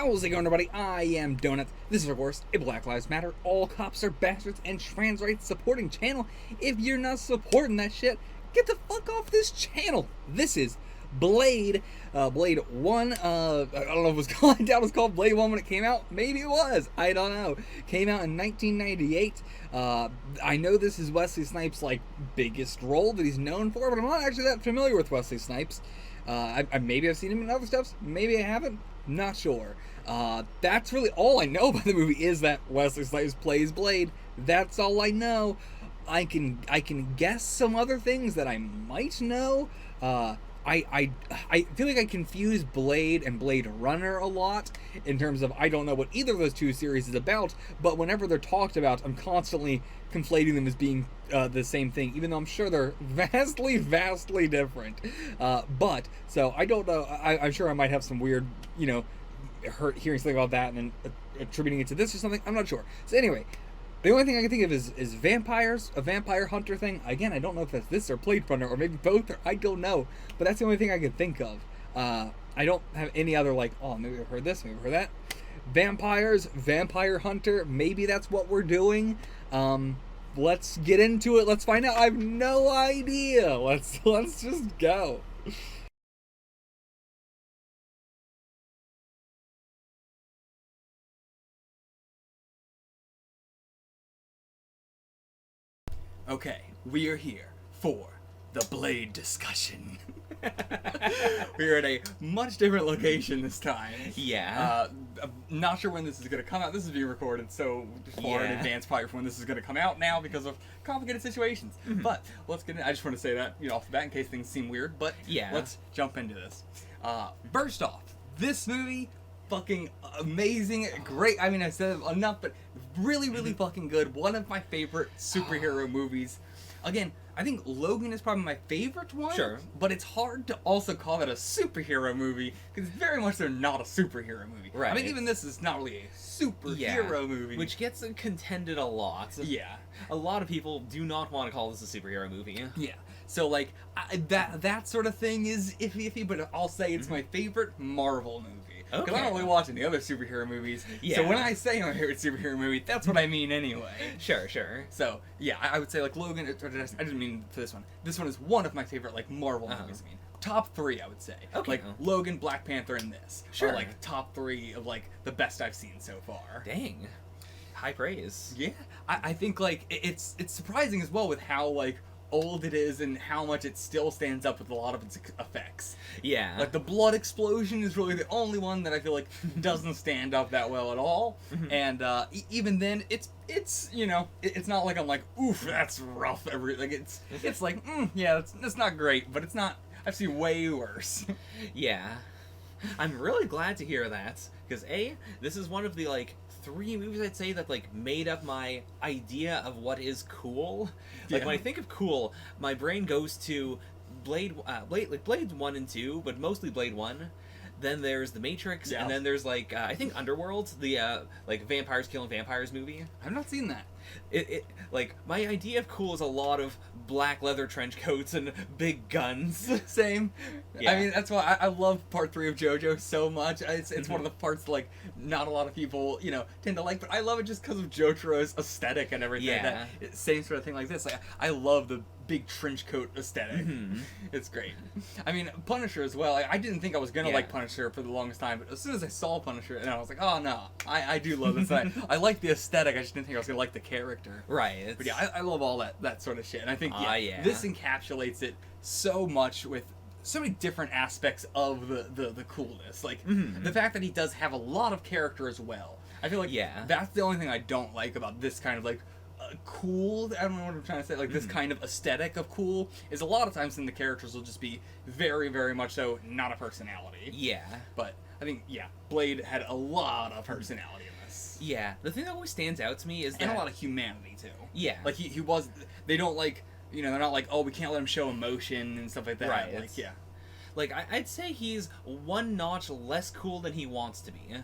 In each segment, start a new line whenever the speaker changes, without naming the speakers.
How's it going, everybody? I am Donut. This is, of course, a Black Lives Matter, all cops are bastards, and trans rights supporting channel. If you're not supporting that shit, get the fuck off this channel. This is Blade. Blade 1. I don't know if it was called, I doubt it was called Blade 1 when it came out. Maybe it was. I don't know. Came out in 1998. I know this is Wesley Snipes' biggest role that he's known for, but I'm not actually that familiar with Wesley Snipes. Maybe I've seen him in other stuff. Maybe I haven't. Not sure. That's really all I know about the movie is that Wesley Snipes plays Blade. That's all I know. I can guess some other things that I might know. I feel like I confuse Blade and Blade Runner a lot in terms of I don't know what either of those two series is about, but whenever they're talked about, I'm constantly conflating them as being the same thing, even though I'm sure they're vastly different. But, so, I don't know, I'm sure I might have some weird, hearing something about that and then attributing it to this or something, I'm not sure. So anyway, the only thing I can think of is vampires, a vampire hunter thing. Again, I don't know if that's this or Blade Runner, or maybe both, or I don't know. But that's the only thing I can think of. I don't have any other, maybe I've heard this, maybe I've heard that. Vampires, vampire hunter, maybe that's what we're doing. Let's get into it, let's find out. I have no idea. Let's just go. Okay, we are here for the Blade discussion. We're at a much different location this time.
Yeah.
I'm not sure when this is going to come out. This is being recorded so far in advance probably from when this is going to come out now because of complicated situations. Mm-hmm. But let's get in. I just want to say that, off the bat in case things seem weird. But yeah, let's jump into this. First off, this movie, fucking amazing, great. I mean, I said enough, but really fucking good. One of my favorite superhero movies. Again, I think Logan is probably my favorite one.
Sure.
But it's hard to also call it a superhero movie because very much they're not a superhero movie.
Right.
I mean, even this is not really a superhero movie.
Which gets contended a lot.
Yeah.
A lot of people do not want to call this a superhero movie.
Yeah. So, that sort of thing is iffy, but I'll say it's my favorite Marvel movie. Because I don't really watch any other superhero movies. Yeah. So when I say my favorite superhero movie, that's what I mean anyway.
Sure.
So, yeah, I would say, Logan, I didn't mean for this one. This one is one of my favorite, Marvel movies, I mean. Top 3, I would say. Okay. Logan, Black Panther, and this. Sure. Are, top 3 of, the best I've seen so far.
Dang. High praise.
Yeah. I think, it's surprising as well with how, old it is and how much it still stands up with a lot of its effects.
Yeah.
The blood explosion is really the only one that I feel doesn't stand up that well at all. Mm-hmm. And even then, it's not like I'm oof, that's rough. It's not great, but it's not. I've seen way worse.
Yeah. I'm really glad to hear that because this is one of the 3 movies I'd say that made up my idea of what is cool. When I think of cool, my brain goes to Blade 1 and 2, but mostly Blade 1. Then there's The Matrix, and then there's I think Underworld, the vampires killing vampires movie.
I've not seen that.
It my idea of cool is a lot of black leather trench coats and big guns.
Same. Yeah. I mean, that's why I love part 3 of JoJo so much. It's one of the parts not a lot of people tend to like, but I love it just because of Jotaro's aesthetic and everything.
Yeah.
Same sort of thing like this. I love the big trench coat aesthetic. Mm-hmm. It's great. I mean, Punisher as well. I didn't think I was gonna like Punisher for the longest time, but as soon as I saw Punisher, and I was like, oh no, I do love this. I like the aesthetic. I just didn't think I was gonna like the character.
Right.
But yeah, I love all that sort of shit. And I think this encapsulates it so much with so many different aspects of the coolness. The fact that he does have a lot of character as well. I feel that's the only thing I don't like about this kind of cool, I don't know what I'm trying to say, this kind of aesthetic of cool, is a lot of times then the characters will just be very, very much so not a personality.
Yeah.
But I think, Blade had a lot of personality in this.
Yeah. The thing that always stands out to me is that...
And a lot of humanity, too.
Yeah.
He was... They don't, they're not oh, we can't let him show emotion and stuff like that.
Right. I'd say he's one notch less cool than he wants to be.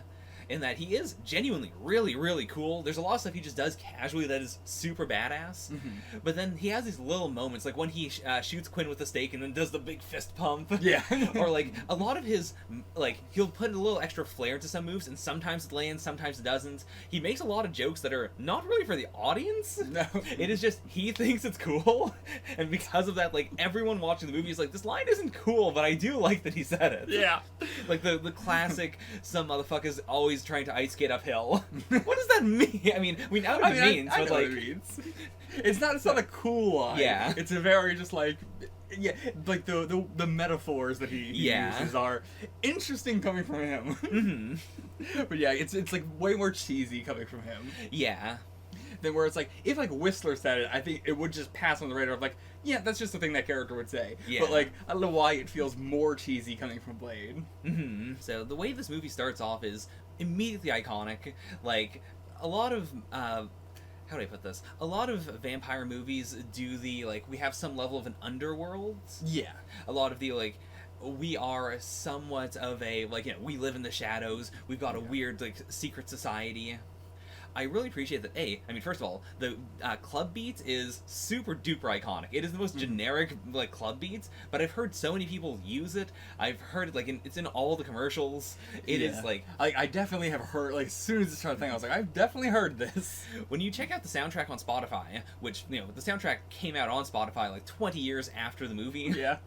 in that he is genuinely really, really cool. There's a lot of stuff he just does casually that is super badass. But then he has these little moments, like when he shoots Quinn with a stake and then does the big fist pump.
Yeah.
Or like a lot of his, like, he'll put a little extra flair into some moves, and sometimes it lands, sometimes it doesn't. He makes a lot of jokes that are not really for the audience.
No.
It is just he thinks it's cool, and because of that, like, everyone watching the movie is like, this line isn't cool, but I do like that he said it.
Yeah.
Like the classic, some motherfuckers always trying to ice skate uphill. What does that mean? I mean, we know what it means,
I
but
know
like,
what it means. It's not a cool line.
Yeah.
It's a very just like, yeah, like the metaphors that he uses are interesting coming from him. But yeah, it's like way more cheesy coming from him.
Yeah.
Than where it's like, if like Whistler said it, I think it would just pass on the radar of like, yeah, that's just the thing that character would say.
Yeah.
But like, I don't know why it feels more cheesy coming from Blade.
So the way this movie starts off is immediately iconic. Like, a lot of, how do I put this? A lot of vampire movies do the, like, we have some level of an underworld.
Yeah.
A lot of the, like, we are somewhat of a, like, you know, we live in the shadows, we've got a weird, like, secret society. I really appreciate that. I mean, first of all, the club beat is super duper iconic. It is the most generic, like, club beat, but I've heard so many people use it. I've heard it, like, it's in all the commercials. It is like,
I definitely have heard, like, as soon as it started thing, I was like, I've definitely heard this.
when you check out the soundtrack on Spotify, which, you know, the soundtrack came out on Spotify like 20 years after the movie.
Yeah.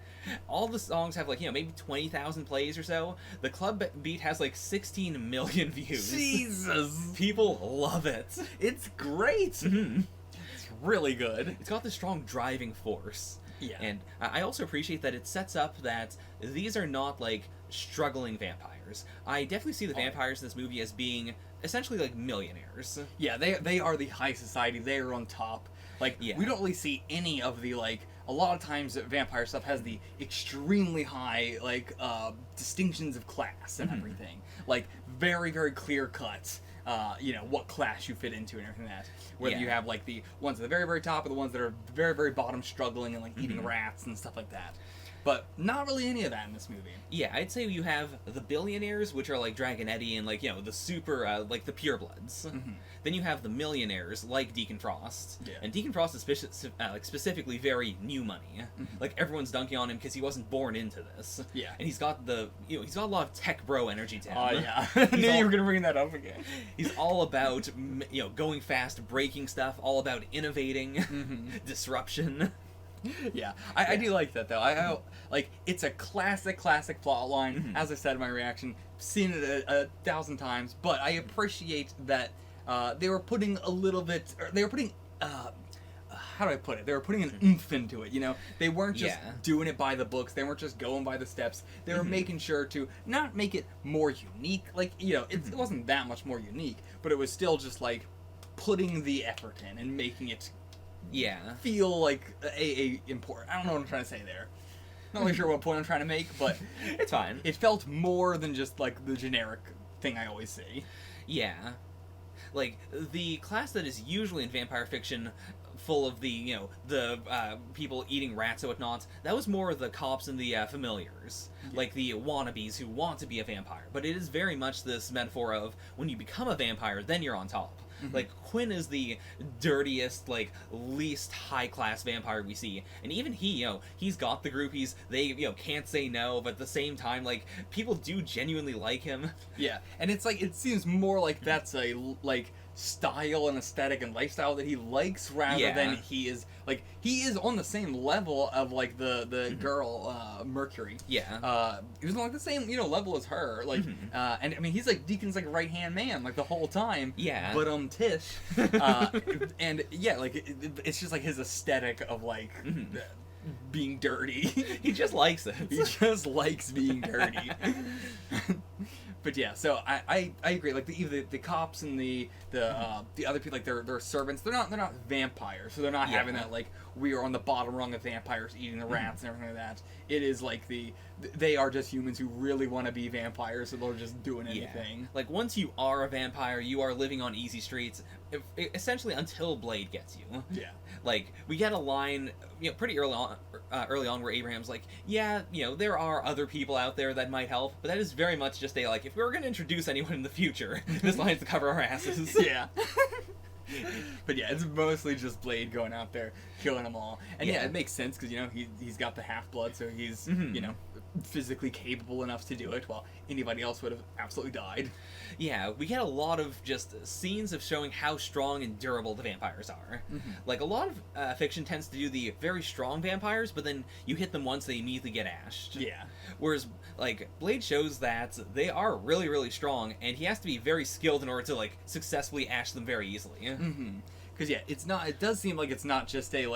All the songs have, like, you know, maybe 20,000 plays or so. The club beat has like 16 million views.
Jesus.
People love it.
It's great. It's really good.
It's got this strong driving force.
Yeah.
And I also appreciate that it sets up that these are not, like, struggling vampires. I definitely see the vampires in this movie as being essentially, like, millionaires.
Yeah, they are the high society. They are on top. Like,
Yeah.
we don't really see any of the, like, a lot of times vampire stuff has the extremely high, like, distinctions of class and everything. Like, very, very clear cut. You know, what class you fit into and everything like that. Whether you have, like, the ones at the very, very top or the ones that are very, very bottom struggling and, like, eating rats and stuff like that. But not really any of that in this movie.
Yeah, I'd say you have the billionaires, which are like Dragon Eddie and, like, you know, the super, like the purebloods. Then you have the millionaires, like Deacon Frost.
Yeah.
And Deacon Frost is like specifically very new money. Like, everyone's dunking on him because he wasn't born into this.
Yeah.
And he's got the, you know, he's got a lot of tech bro energy to him.
Oh, yeah. I knew you were going to bring that up again.
He's all about, you know, going fast, breaking stuff, all about innovating, disruption.
Yeah, I do like that though. I like, it's a classic plot line. As I said in my reaction, seen it a thousand times, but I appreciate that they were putting a little bit. Or they were putting. How do I put it? They were putting an oomph into it. You know, they weren't just doing it by the books. They weren't just going by the steps. They were making sure to not make it more unique. Like, you know, it wasn't that much more unique, but it was still just like putting the effort in and making it.
Yeah.
Feel like a important. I don't know what I'm trying to say there. Not really sure what point I'm trying to make, but
It's fine.
it felt more than just like the generic thing I always see.
Yeah. Like, the class that is usually in vampire fiction full of the, you know, the people eating rats and whatnot, that was more the cops and the familiars. Like the wannabes who want to be a vampire. But it is very much this metaphor of, when you become a vampire, then you're on top. Like, Quinn is the dirtiest, like, least high-class vampire we see. And even he, you know, he's got the groupies, they, you know, can't say no, but at the same time, like, people do genuinely like him.
Yeah, and it's like, it seems more like that's a, like, style and aesthetic and lifestyle that he likes rather than he is, like, he is on the same level of, like, the girl, Mercury.
Yeah.
He was on, like, the same, you know, level as her, like, and I mean, he's like Deacon's, like, right-hand man, like, the whole time.
Yeah.
But Tish. And yeah, like, it's just like his aesthetic of, like, being dirty.
He just likes it.
He just likes being dirty. But yeah, so I agree. Like, the cops and the other people, like, they're servants. They're not vampires, so they're not having that, like, we are on the bottom rung of vampires eating the rats and everything like that. It is like the
they are just humans who really want to be vampires, so they're just doing
Yeah.
anything.
Like, once you are a vampire, you are living on easy streets, essentially until Blade gets you.
Yeah.
Like, we get a line, pretty early on where Abraham's like, yeah, there are other people out there that might help, but that is very much just a, like, if we were going to introduce anyone in the future, this line's to cover our asses.
Yeah. But yeah, it's mostly just Blade going out there killing them all, and yeah,
Yeah.
it makes sense because he's got the half blood, so he's
Mhm.
Physically capable enough to do it, while anybody else would have absolutely died.
Yeah, we get a lot of just scenes of showing how strong and durable the vampires are. Like, a lot of fiction tends to do the very strong vampires, but then you hit them once, they immediately get ashed.
Yeah.
Whereas, like, Blade shows that they are really, really strong, and he has to be very skilled in order to, like, successfully ash them very easily.
Because yeah, it does seem like it's not just a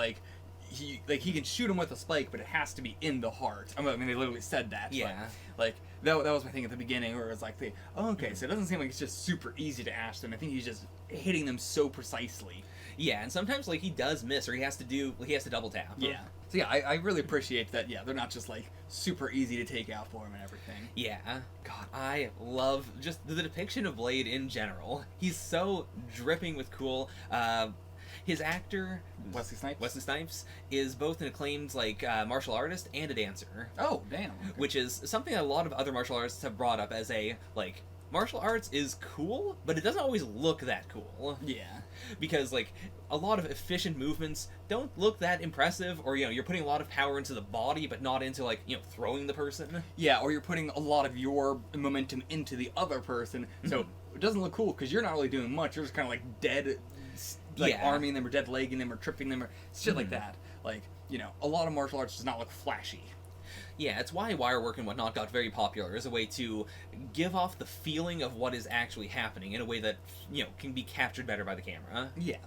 he can shoot him with a spike, but it has to be in the heart. I mean, they literally said that.
Yeah.
But, like that was my thing at the beginning, where it was like, okay, so it doesn't seem like it's just super easy to ash them. I think he's just hitting them so precisely.
Yeah, and sometimes, like, he does miss, or he has to double tap.
Yeah. So yeah, I really appreciate that. Yeah, they're not just like super easy to take out for him and everything.
Yeah. God, I love just the depiction of Blade in general. He's so dripping with cool. His actor,
Wesley Snipes.
is both an acclaimed, like, martial artist and a dancer.
Oh, damn. Okay.
Which is something that a lot of other martial artists have brought up as a, like, martial arts is cool, but it doesn't always look that cool.
Yeah.
Because, like, a lot of efficient movements don't look that impressive, or, you're putting a lot of power into the body, but not into, like, throwing the person.
Yeah, or you're putting a lot of your momentum into the other person, so it doesn't look cool because you're not really doing much. You're just kind of like dead, like
Yeah.
arming them or dead legging them or tripping them or shit like that. Like, a lot of martial arts does not look flashy.
Yeah, it's why wire work and whatnot got very popular as a way to give off the feeling of what is actually happening in a way that, can be captured better by the camera.
Yeah.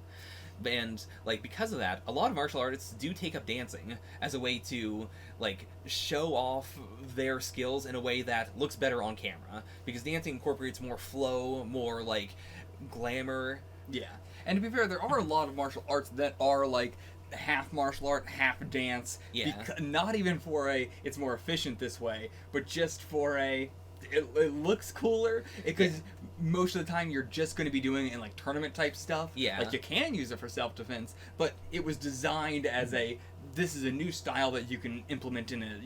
And, like, because of that, a lot of martial artists do take up dancing as a way to, like, show off their skills in a way that looks better on camera. Because dancing incorporates more flow, more, like, glamour.
Yeah. And to be fair, there are a lot of martial arts that are like half martial art, half dance.
Yeah.
Not even for it's more efficient this way, but just for it looks cooler because most of the time you're just going to be doing it in like tournament type stuff.
Yeah.
Like you can use it for self-defense, but it was designed as this is a new style that you can implement in a,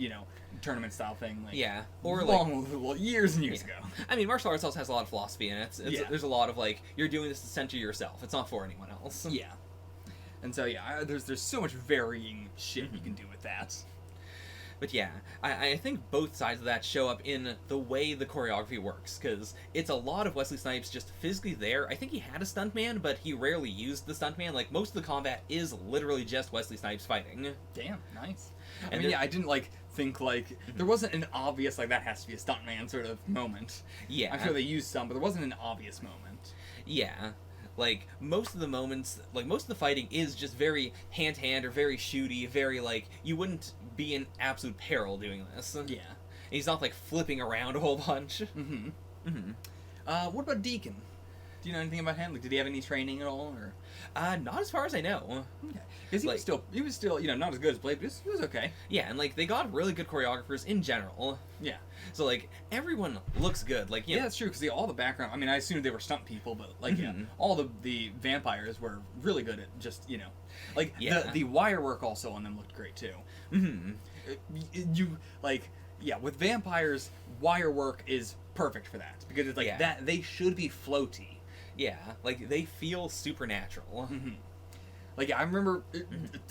tournament style thing. Like,
Yeah. Or,
well, years and years ago.
I mean, martial arts also has a lot of philosophy in it.
Yeah.
There's a lot of, like, you're doing this to center yourself. It's not for anyone else.
Yeah. And so there's so much varying shit you can do with that.
But yeah, I think both sides of that show up in the way the choreography works, because it's a lot of Wesley Snipes just physically there. I think he had a stuntman, but he rarely used the stuntman. Like, most of the combat is literally just Wesley Snipes fighting.
Damn, nice.
And
I mean, I didn't think there wasn't an obvious that has to be a stuntman sort of moment.
Yeah.
I'm sure they used some, but there wasn't an obvious moment.
Yeah. Like, most of the moments, like, most of the fighting is just very hand-to-hand or very shooty, very, like, you wouldn't be in absolute peril doing this.
Yeah.
And he's not, like, flipping around a whole bunch.
What about Deacon? Do you know anything about him? Like, did he have any training at all, or?
Not as far as I know.
Okay. Because he was still, not as good as Blade, but he was okay.
Yeah, and, like, they got really good choreographers in general.
Yeah.
So, like, everyone looks good. Like,
Yeah, that's true, because all the background, I mean, I assumed they were stunt people, but, like, all the vampires were really good at just, like, the wire work also on them looked great, too. With vampires, wire work is perfect for that, because it's like, that they should be floaty.
Yeah, like, they feel supernatural.
Like, I remember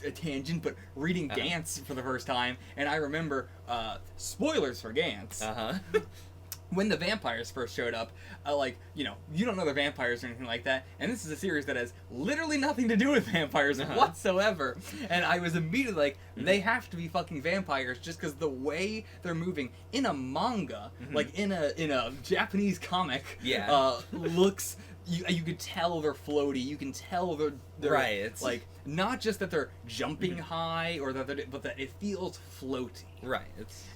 a tangent, but reading Gantz for the first time, and I remember, spoilers for Gantz. When the vampires first showed up, you don't know they're vampires or anything like that, and this is a series that has literally nothing to do with vampires whatsoever, and I was immediately like, they have to be fucking vampires just because the way they're moving in a manga, like in a Japanese comic, looks... You could tell they're floaty. You can tell they're
right. It's
like not just that they're jumping high or but that it feels floaty.
Right.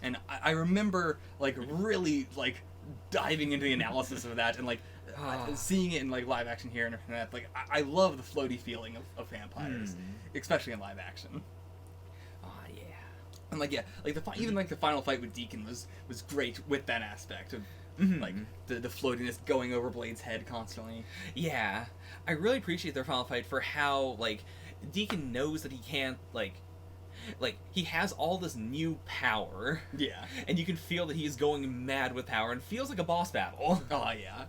And I remember like really like diving into the analysis of that and like seeing it in like live action here and that. Like I love the floaty feeling of vampires, especially in live action.
Yeah.
And like even like the final fight with Deacon was great with that aspect of like the floatiness going over Blade's head constantly.
Yeah, I really appreciate their final fight for how like Deacon knows that he can't like he has all this new power.
Yeah.
And you can feel that he's going mad with power and feels like a boss battle.
Oh yeah.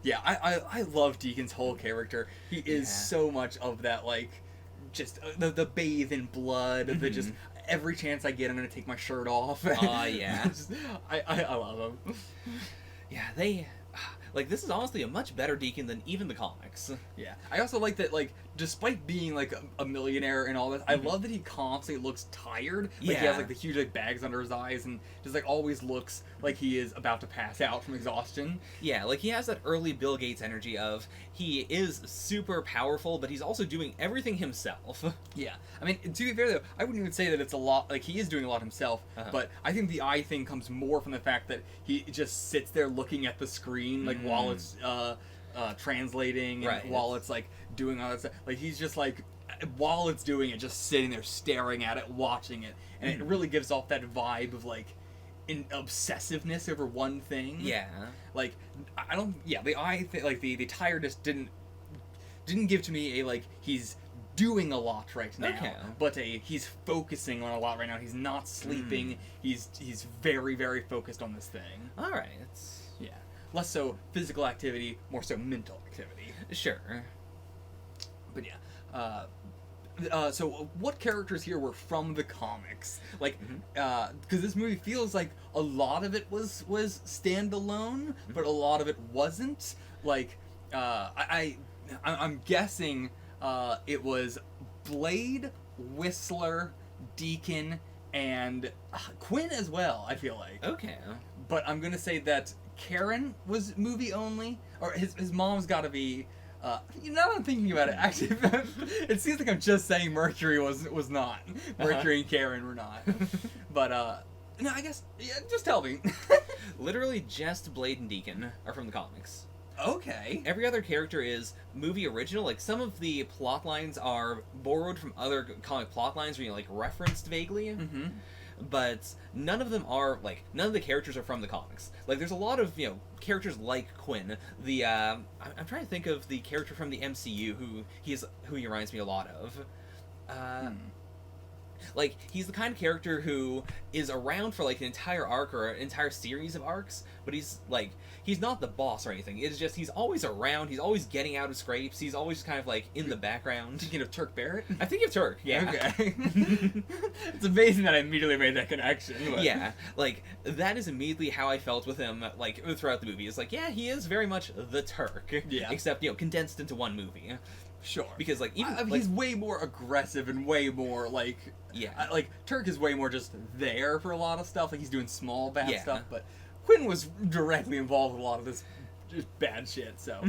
Yeah, I love Deacon's whole character. He is so much of that like just the bathe in blood, the just every chance I get I'm going to take my shirt off.
Yeah.
Just, I love him.
Yeah, they like this is honestly a much better Deacon than even the comics.
Yeah, I also like that. Like, despite being like a millionaire and all this, I love that he constantly looks tired. Like he has like the huge like bags under his eyes and just like always looks like he is about to pass out from exhaustion.
Yeah, like he has that early Bill Gates energy of he is super powerful, but he's also doing everything himself.
Yeah, I mean, to be fair though, I wouldn't even say that it's a lot. Like he is doing a lot himself, but I think the eye thing comes more from the fact that he just sits there looking at the screen like while it's translating and while it's like doing all that stuff. Like he's just like while it's doing it, just sitting there staring at it, watching it, and it really gives off that vibe of like in obsessiveness over one thing.
Yeah,
like I don't. Yeah, the eye thing, like the tiredness didn't give to me a like he's doing a lot right now, but he's focusing on a lot right now. He's not sleeping. He's very, very focused on this thing.
All right.
Yeah. Less so physical activity, more so mental activity.
Sure.
But yeah. So what characters here were from the comics? Like, because this movie feels like a lot of it was standalone, but a lot of it wasn't. Like, I'm guessing it was Blade, Whistler, Deacon, and Quinn as well, I feel like.
Okay.
But I'm gonna say that Karen was movie only, or his mom's gotta be. Now that I'm thinking about it, actually, it seems like I'm just saying Mercury was not. Mercury and Karen were not. But, no, I guess, yeah, just tell me.
Literally just Blade and Deacon are from the comics.
Okay.
Every other character is movie original. Like, some of the plot lines are borrowed from other comic plot lines, where you, like, referenced vaguely. But none of them are, like, none of the characters are from the comics. Like, there's a lot of, characters like Quinn. The, I'm trying to think of the character from the MCU who he reminds me a lot of. Like, he's the kind of character who is around for, like, an entire arc or an entire series of arcs, but he's not the boss or anything. It's just he's always around, he's always getting out of scrapes, he's always kind of, like, in the background.
Thinking of Turk Barrett?
I think of Turk, yeah.
Okay. It's amazing that I immediately made that connection. But.
Yeah, like, that is immediately how I felt with him, like, throughout the movie. It's like, yeah, he is very much the Turk.
Yeah.
Except, condensed into one movie.
Sure.
Because, like, even...
he's way more aggressive and way more, like...
Yeah.
Like, Turk is way more just there for a lot of stuff. Like, he's doing small bad stuff, but Quinn was directly involved with a lot of this just bad shit, so...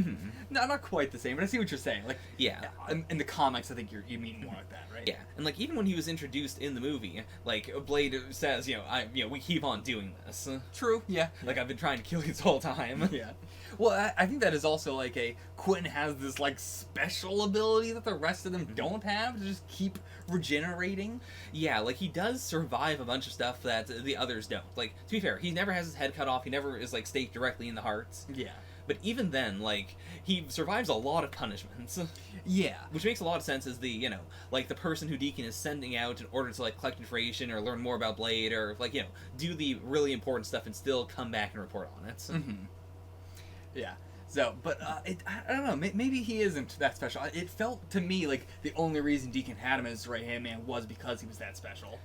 No, not quite the same, but I see what you're saying. Like,
yeah.
In the comics, I think you mean more like that, right?
Yeah, and, like, even when he was introduced in the movie, like, Blade says, we keep on doing this.
True, yeah.
Like, I've been trying to kill you this whole time.
Yeah. Well, I think that is also, like, Quinn has this, like, special ability that the rest of them don't have to just keep regenerating.
Yeah, like, he does survive a bunch of stuff that the others don't. Like, to be fair, he never has his head cut off, he never is, like, staked directly in the heart.
Yeah.
But even then, like, he survives a lot of punishments.
Yeah.
Which makes a lot of sense as the, like, the person who Deacon is sending out in order to, like, collect information or learn more about Blade or, like, do the really important stuff and still come back and report on it.
Yeah. So, but I don't know. Maybe he isn't that special. It felt to me like the only reason Deacon had him as his right-hand man was because he was that special.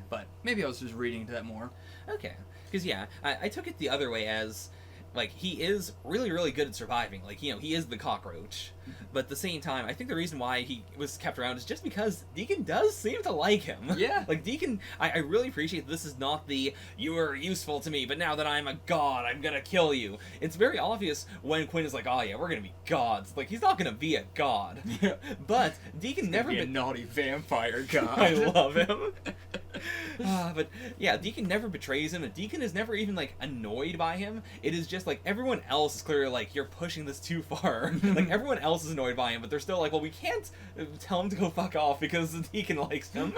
But maybe I was just reading into that more.
Okay. Because, yeah, I took it the other way as... Like, he is really, really good at surviving. Like, he is the cockroach. But at the same time, I think the reason why he was kept around is just because Deacon does seem to like him.
Yeah.
Like, Deacon, I really appreciate this is not the, you were useful to me, but now that I'm a god, I'm gonna kill you. It's very obvious when Quinn is like, oh yeah, we're gonna be gods. Like, he's not gonna be a god. But Deacon never
been a naughty vampire god.
I love him. But yeah, Deacon never betrays him. And Deacon is never even like annoyed by him. It is just like everyone else is clearly like, you're pushing this too far. Like everyone else is annoyed by him, but they're still like, well, we can't tell him to go fuck off because the Deacon likes him.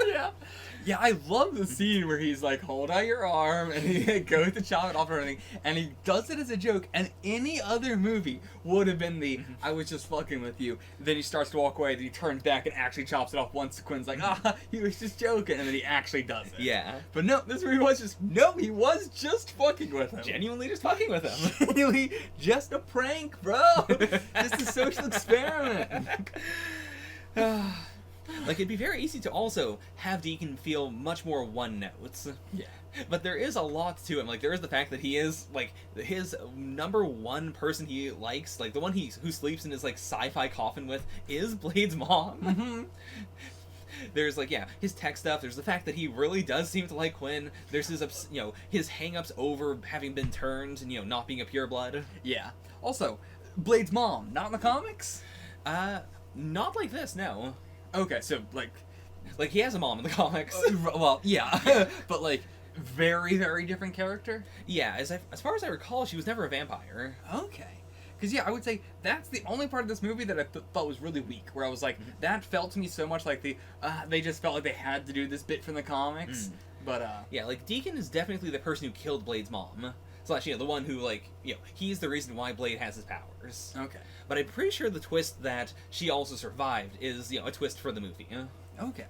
Yeah, I love the scene where he's like, hold out your arm, and he goes to chop it off and everything, and he does it as a joke, and any other movie would have been the, I was just fucking with you. Then he starts to walk away, then he turns back and actually chops it off once. Quinn's like, he was just joking, and then he actually does it.
Yeah.
But no, this movie was just, no, he was just fucking with him.
Genuinely just fucking with him.
Genuinely just a prank, bro. Just a social experiment.
Like, it'd be very easy to also have Deacon feel much more one note.
Yeah.
But there is a lot to him. Like, there is the fact that he is, like, his number one person he likes, like, the one who sleeps in his, like, sci-fi coffin with, is Blade's mom.
Mm-hmm.
There's, like, yeah, his tech stuff. There's the fact that he really does seem to like Quinn. There's his, his hang-ups over having been turned and, not being a pureblood.
Yeah. Also, Blade's mom, not in the comics?
Not like this, no.
Okay, so, like,
he has a mom in the comics.
well, yeah, but, like, very, very different character?
Yeah, as far as I recall, she was never a vampire.
Okay. Because, yeah, I would say that's the only part of this movie that I thought was really weak, where I was like, that felt to me so much like they just felt like they had to do this bit from the comics, but,
Yeah, like, Deacon is definitely the person who killed Blade's mom. Slash, the one who, like, he's the reason why Blade has his powers.
Okay.
But I'm pretty sure the twist that she also survived is, a twist for the movie.
Okay.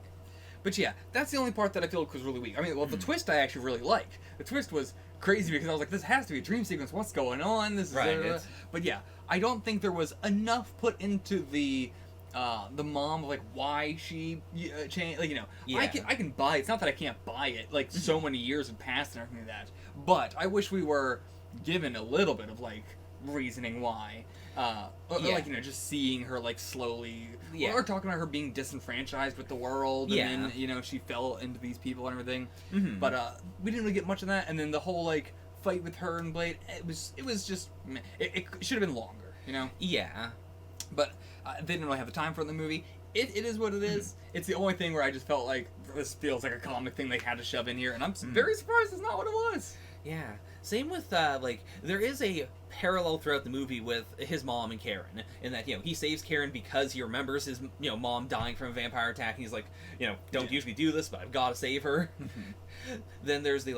But yeah, that's the only part that I feel was really weak. I mean, well, the twist I actually really liked. The twist was crazy because I was like, this has to be a dream sequence. What's going on? This is
right.
But yeah, I don't think there was enough put into the mom, like why she changed. Like,
Yeah.
I can buy it. It's not that I can't buy it. Like so many years have passed and everything like that. But I wish we were given a little bit of like reasoning why. Like, just seeing her, like, slowly...
Yeah.
Or talking about her being disenfranchised with the world, and then, she fell into these people and everything.
Mm-hmm.
But, we didn't really get much of that, and then the whole, like, fight with her and Blade, it was just... It should have been longer,
Yeah.
But they didn't really have the time for it in the movie. It is what it is. It's the only thing where I just felt like this feels like a comic thing they had to shove in here, and I'm very surprised it's not what it was.
Yeah. Same with, there is a parallel throughout the movie with his mom and Karen, in that, he saves Karen because he remembers his, mom dying from a vampire attack, and he's like, don't usually do this, but I've got to save her. Then there's the,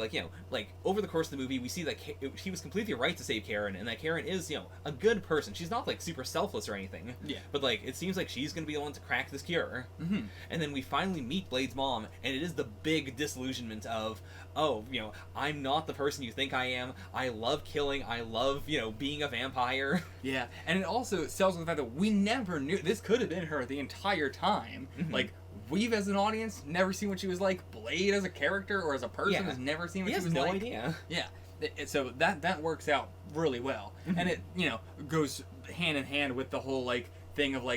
over the course of the movie, we see that he was completely right to save Karen, and that Karen is, a good person. She's not, super selfless or anything.
Yeah.
But, it seems like she's going to be the one to crack this cure.
Mm-hmm.
And then we finally meet Blade's mom, and it is the big disillusionment of, oh, I'm not the person you think I am. I love killing. I love, being a vampire.
Yeah, and it also sells on the fact that we never knew this could have been her the entire time.
Mm-hmm.
Like, we've as an audience never seen what she was like. Blade as a character or as a person has never seen what she was
no
like.
idea.
Yeah, so that works out really well, and it goes hand in hand with the whole thing of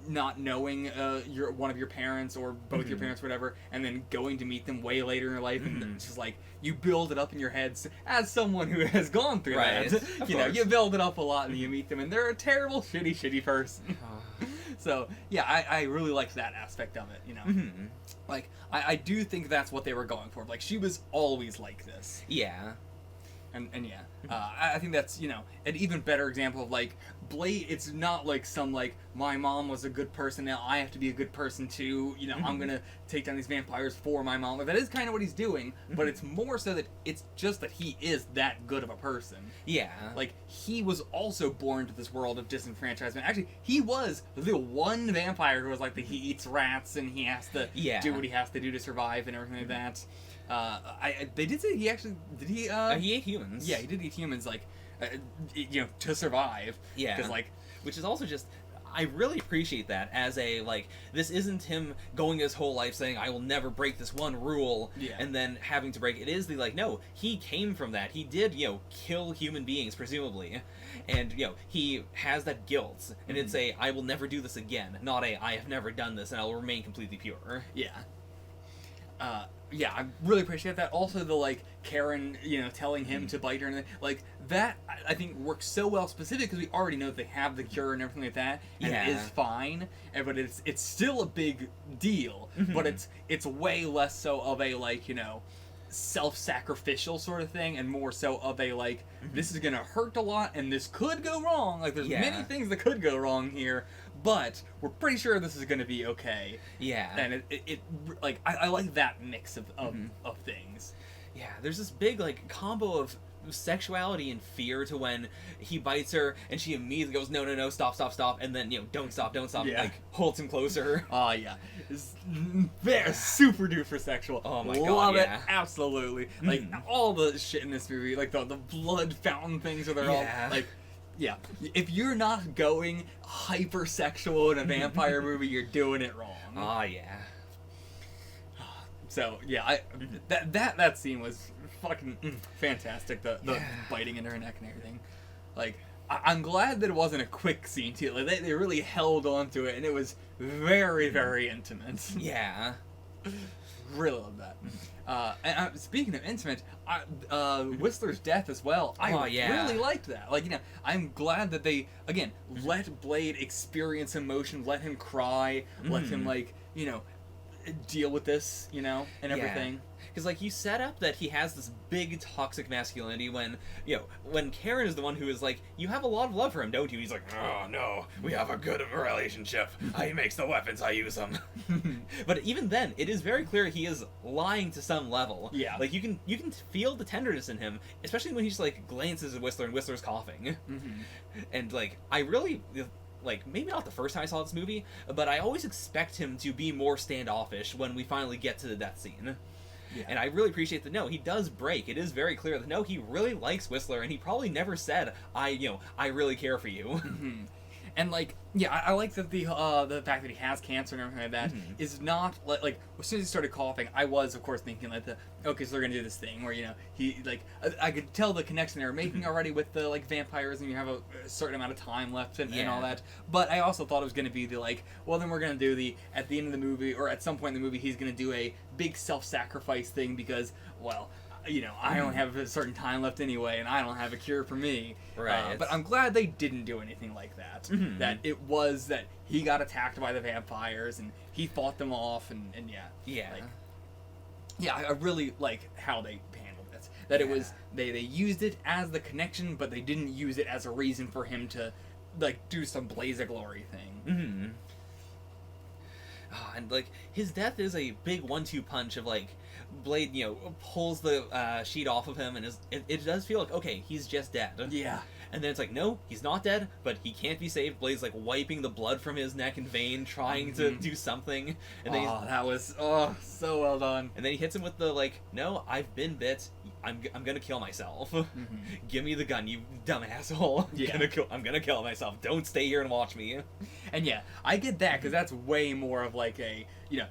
not knowing one of your parents or both your parents, whatever, and then going to meet them way later in your life, and it's just you build it up in your head as someone who has gone through that. You build it up a lot, and you meet them, and they're a terrible, shitty person. So yeah, I really liked that aspect of it. I do think that's what they were going for. She was always like this.
Yeah.
And yeah, I think that's, an even better example of, Blade, it's not some, my mom was a good person, now I have to be a good person too, I'm gonna take down these vampires for my mom. That is kind of what he's doing, but it's more so that it's just that he is that good of a person.
Yeah.
He was also born to this world of disenfranchisement. Actually, he was the one vampire who was he eats rats and he has to do what he has to do to survive and everything like that. They did say he actually did he
he ate humans.
Yeah, he did eat humans to survive.
Yeah.
Because
which is also just, I really appreciate that as a this isn't him going his whole life saying I will never break this one rule and then having to break it. Is the no, he came from that. He did kill human beings presumably, and he has that guilt, and it's a I will never do this again, not a I have never done this and I will remain completely pure.
Yeah. Yeah, I really appreciate that. Also, the like Karen, telling him to bite her, and like that, I think works so well, specifically because we already know that they have the cure and everything like that, and it is fine. But it's still a big deal. But it's way less so of a like self-sacrificial sort of thing, and more so of a like this is gonna hurt a lot, and this could go wrong. Like there's many things that could go wrong here. But we're pretty sure this is going to be okay.
Yeah.
And it like, I like that mix of things.
Yeah, there's this big, like, combo of sexuality and fear to when he bites her and she immediately goes, no, stop, and then, don't stop, like, holds him closer.
Oh, yeah. It's very super duper sexual.
Oh my
god,
Love
it, absolutely. Like, all the shit in this movie, like, the blood fountain things where they're all, like... Yeah, if you're not going hypersexual in a vampire movie, you're doing it wrong.
Oh yeah.
So yeah, that scene was fucking fantastic. The biting into her neck and everything. Like, I'm glad that it wasn't a quick scene too. Like they really held on to it, and it was very very intimate.
Yeah.
Really love that. And speaking of intimate, Whistler's death as well. I really liked that. Like, I'm glad that they, again, let Blade experience emotion, let him cry, let him, like, deal with this, and everything.
Because, like, you set up that he has this big toxic masculinity when, when Karen is the one who is like, you have a lot of love for him, don't you? He's like, oh, no, we have a good relationship. He makes the weapons, I use them. But even then, it is very clear he is lying to some level.
Yeah.
Like, you can feel the tenderness in him, especially when he just, like, glances at Whistler and Whistler's coughing. And, like, I really... Like, maybe not the first time I saw this movie, but I always expect him to be more standoffish when we finally get to the death scene. Yeah. And I really appreciate that, no, he does break. It is very clear that, no, he really likes Whistler, and he probably never said, I really care for you.
And, like, yeah, I like that the fact that he has cancer and everything like that is not, like, as soon as he started coughing, I was, of course, thinking, like, okay, so they're gonna do this thing where, he, like, I could tell the connection they were making already with the, like, vampires, and you have a certain amount of time left and all that. But I also thought it was gonna be the, like, well, then we're gonna do at the end of the movie, or at some point in the movie, he's gonna do a big self-sacrifice thing because, well... I don't have a certain time left anyway, and I don't have a cure for me.
Right.
But I'm glad they didn't do anything like that. That it was that he got attacked by the vampires, and he fought them off, and yeah.
Yeah.
Like, yeah, I really like how they handled it. That it was, they used it as the connection, but they didn't use it as a reason for him to, like, do some Blaze of Glory thing.
Oh, and, like, his death is a big 1-2 punch of, like, Blade, pulls the sheet off of him, and it does feel like, okay, he's just dead.
Yeah.
And then it's like, no, he's not dead, but he can't be saved. Blade's, like, wiping the blood from his neck and vein, trying to do something. And then
that was, so well done.
And then he hits him with the, like, no, I've been bit. I'm gonna kill myself. Give me the gun, you dumb asshole. I'm gonna kill myself. Don't stay here and watch me.
And yeah, I get that, because that's way more of, like, a...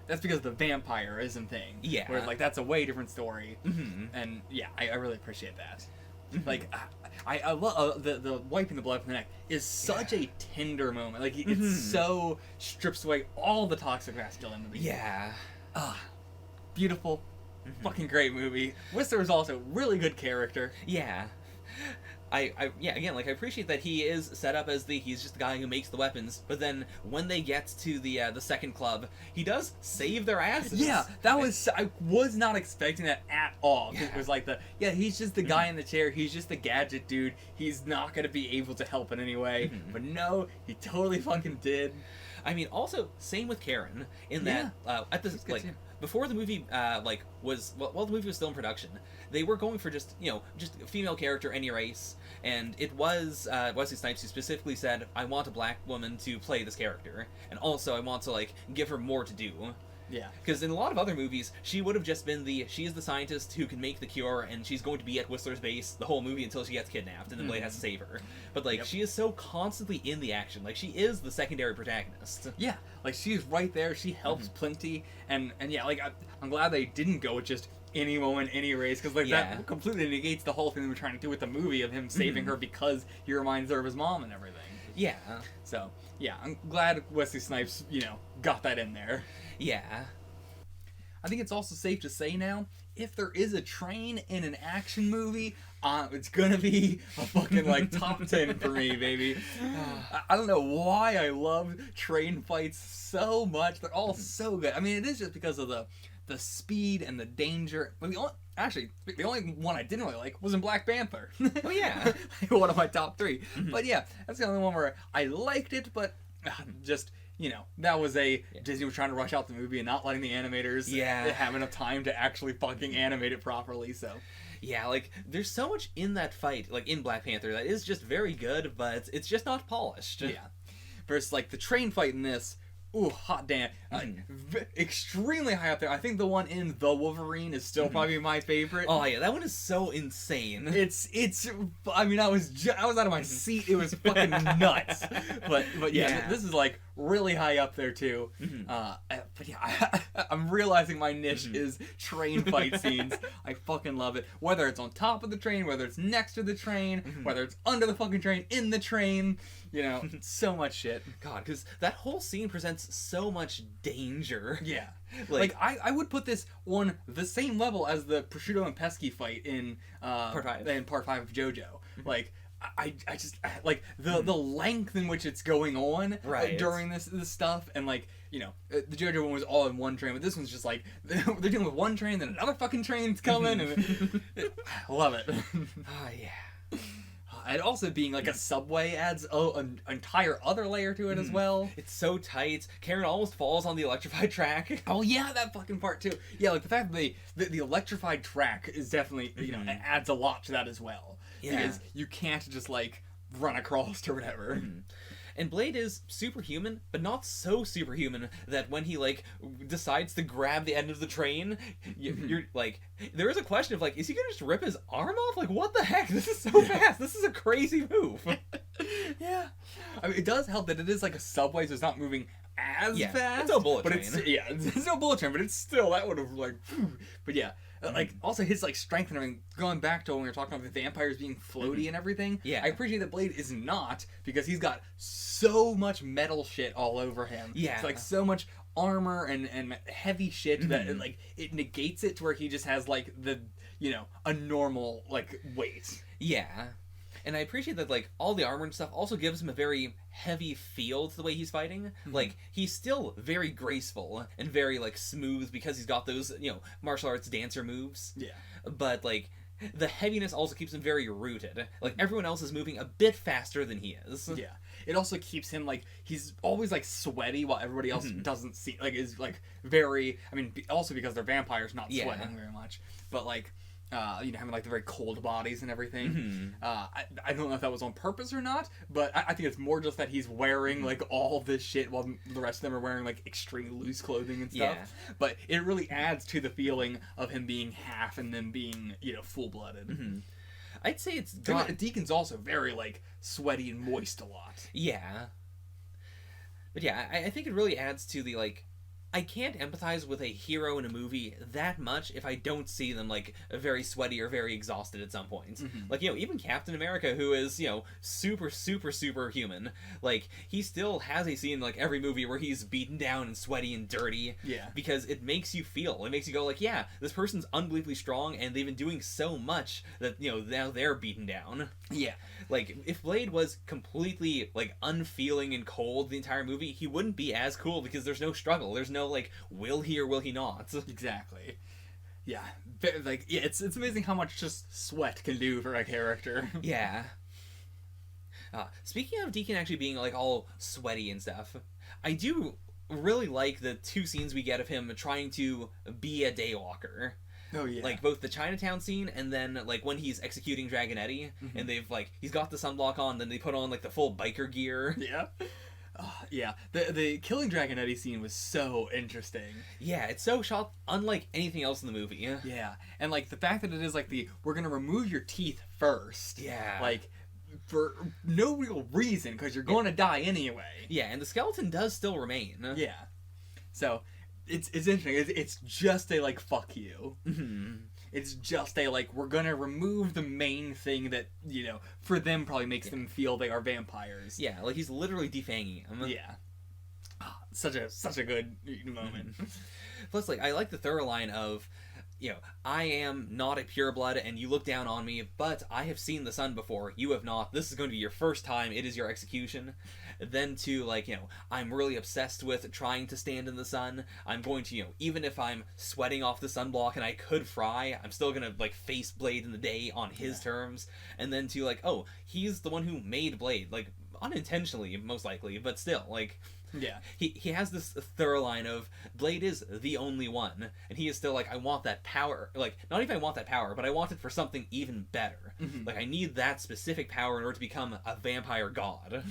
that's because of the vampirism thing.
Yeah.
Where, like, that's a way different story. And, yeah, I really appreciate that. Like, I love... the wiping the blood from the neck is such a tender moment. Like, it so strips away all the toxic masculinity.
Yeah.
Beautiful. Fucking great movie. Whistler is also really good character.
Yeah. Again, like, I appreciate that he is set up as he's just the guy who makes the weapons, but then when they get to the second club, he does save their asses.
Yeah, that was, I was not expecting that at all. It was like he's just the guy in the chair, he's just the gadget dude, he's not gonna be able to help in any way, but no, he totally fucking did.
I mean, also, same with Karen, in that, at this, like, before the movie, while the movie was still in production, they were going for just a female character, any race, and it was, Wesley Snipes who specifically said, I want a black woman to play this character, and also I want to, like, give her more to do.
Yeah.
Because in a lot of other movies, she would have just been she is the scientist who can make the cure, and she's going to be at Whistler's base the whole movie until she gets kidnapped, and then Blade has to save her. But, like, she is so constantly in the action. Like, she is the secondary protagonist.
Yeah. Like, she's right there, she helps plenty, and yeah, like, I'm glad they didn't go with just any woman, any race, because, like, that completely negates the whole thing they were trying to do with the movie of him saving her because he reminds her of his mom and everything.
Yeah.
So, yeah, I'm glad Wesley Snipes, got that in there.
Yeah.
I think it's also safe to say now, if there is a train in an action movie, it's gonna be a fucking like top 10 for me, baby. I don't know why I love train fights so much. They're all so good. I mean, it is just because of the speed and the danger. But the only one I didn't really like was in Black Panther.
Oh yeah,
one of my top 3. But yeah, that's the only one where I liked it, but just. That was Disney was trying to rush out the movie and not letting the animators have enough time to actually fucking animate it properly, so.
Yeah, like, there's so much in that fight, like, in Black Panther, that is just very good, but it's just not polished.
Yeah. Versus, like, the train fight in this, ooh, hot damn. Extremely high up there. I think the one in The Wolverine is still probably my favorite.
Oh, yeah, that one is so insane.
I mean, I was out of my seat. It was fucking nuts. But yeah, this is, like, really high up there, too. But yeah, I'm realizing my niche is train fight scenes. I fucking love it. Whether it's on top of the train, whether it's next to the train, whether it's under the fucking train, in the train. So much shit.
God, because that whole scene presents so much danger.
Yeah. Like I would put this on the same level as the Prosciutto and Pesky fight in Part 5 of JoJo. Like, I just like the length in which it's going on during this stuff, and like the JoJo one was all in one train, but this one's just like they're dealing with one train, then another fucking train's coming, and I love it.
Oh yeah.
And also being like a subway adds an entire other layer to it as well.
It's so tight. Karen almost falls on the electrified track.
Oh yeah, that fucking part too. Yeah, like the fact that the electrified track is definitely it adds a lot to that as well. Yeah, because you can't just like run across or whatever.
And Blade is superhuman, but not so superhuman that when he, like, decides to grab the end of the train, you're, like, there is a question of, like, is he gonna just rip his arm off? Like, what the heck? This is so fast. This is a crazy move.
Yeah. I mean, it does help that it is, like, a subway, so it's not moving as fast.
It's no bullet train.
It's no bullet train, but it's still, that would have, like, but yeah. Like, also his, like, strength and everything, going back to when we were talking about the vampires being floaty and everything, I appreciate that Blade is not, because he's got so much metal shit all over him. Yeah. It's, like, so much armor and heavy shit that, like, it negates it to where he just has, like, a normal, like, weight.
Yeah. And I appreciate that, like, all the armor and stuff also gives him a very heavy feel to the way he's fighting. Like, he's still very graceful and very, like, smooth because he's got those, martial arts dancer moves. Yeah. But, like, the heaviness also keeps him very rooted. Like, everyone else is moving a bit faster than he is.
Yeah. It also keeps him, like, he's always, like, sweaty while everybody else doesn't see, like, is, like, very, I mean, also because they're vampires, not sweating very much. But, like, having like the very cold bodies and everything. I don't know if that was on purpose or not, but I think it's more just that he's wearing like all this shit while the rest of them are wearing like extremely loose clothing and stuff. Yeah. But it really adds to the feeling of him being half and then being full-blooded.
I'd say it's
Deacon's also very like sweaty and moist a lot.
Yeah. But yeah, I think it really adds to the like. I can't empathize with a hero in a movie that much if I don't see them, like, very sweaty or very exhausted at some point. Like, even Captain America, who is, super, super, super human, like, he still has a scene, like, every movie where he's beaten down and sweaty and dirty. Yeah. Because it makes you feel. It makes you go, like, yeah, this person's unbelievably strong, and they've been doing so much that, now they're beaten down. Yeah. Like, if Blade was completely, like, unfeeling and cold the entire movie, he wouldn't be as cool because there's no struggle. There's no, like, will he or will he not?
Exactly. Yeah. Like, yeah, it's amazing how much just sweat can do for a character.
Yeah. Speaking of Deacon actually being, like, all sweaty and stuff, I do really like the two scenes we get of him trying to be a daywalker.
Oh, yeah.
Like, both the Chinatown scene and then, like, when he's executing Dragonetti, and they've, like, he's got the sunblock on, then they put on, like, the full biker gear.
Yeah. Yeah. The killing Dragonetti scene was so interesting.
Yeah, it's so shot unlike anything else in the movie.
Yeah. And, like, the fact that it is, like, we're gonna remove your teeth first.
Yeah.
Like, for no real reason, because you're going to die anyway.
Yeah, and the skeleton does still remain.
Yeah. So... It's interesting. It's just a, like, fuck you. It's just a, like, we're gonna remove the main thing that, for them probably makes them feel they are vampires.
Yeah, like, he's literally defanging him.
Yeah. such a good moment.
Plus, like, I like the thorough line of, you know, I am not a pureblood and you look down on me, but I have seen the sun before. You have not. This is going to be your first time. It is your execution. Then to, like, you know, I'm really obsessed with trying to stand in the sun. I'm going to, you know, even if I'm sweating off the sunblock and I could fry, I'm still going to, like, face Blade in the day on his terms. And then to, like, oh, he's the one who made Blade. Like, unintentionally, most likely, but still, like...
Yeah.
He has this thorough line of, Blade is the only one, and he is still like, I want that power. Like, not even I want that power, but I want it for something even better. Like, I need that specific power in order to become a vampire god.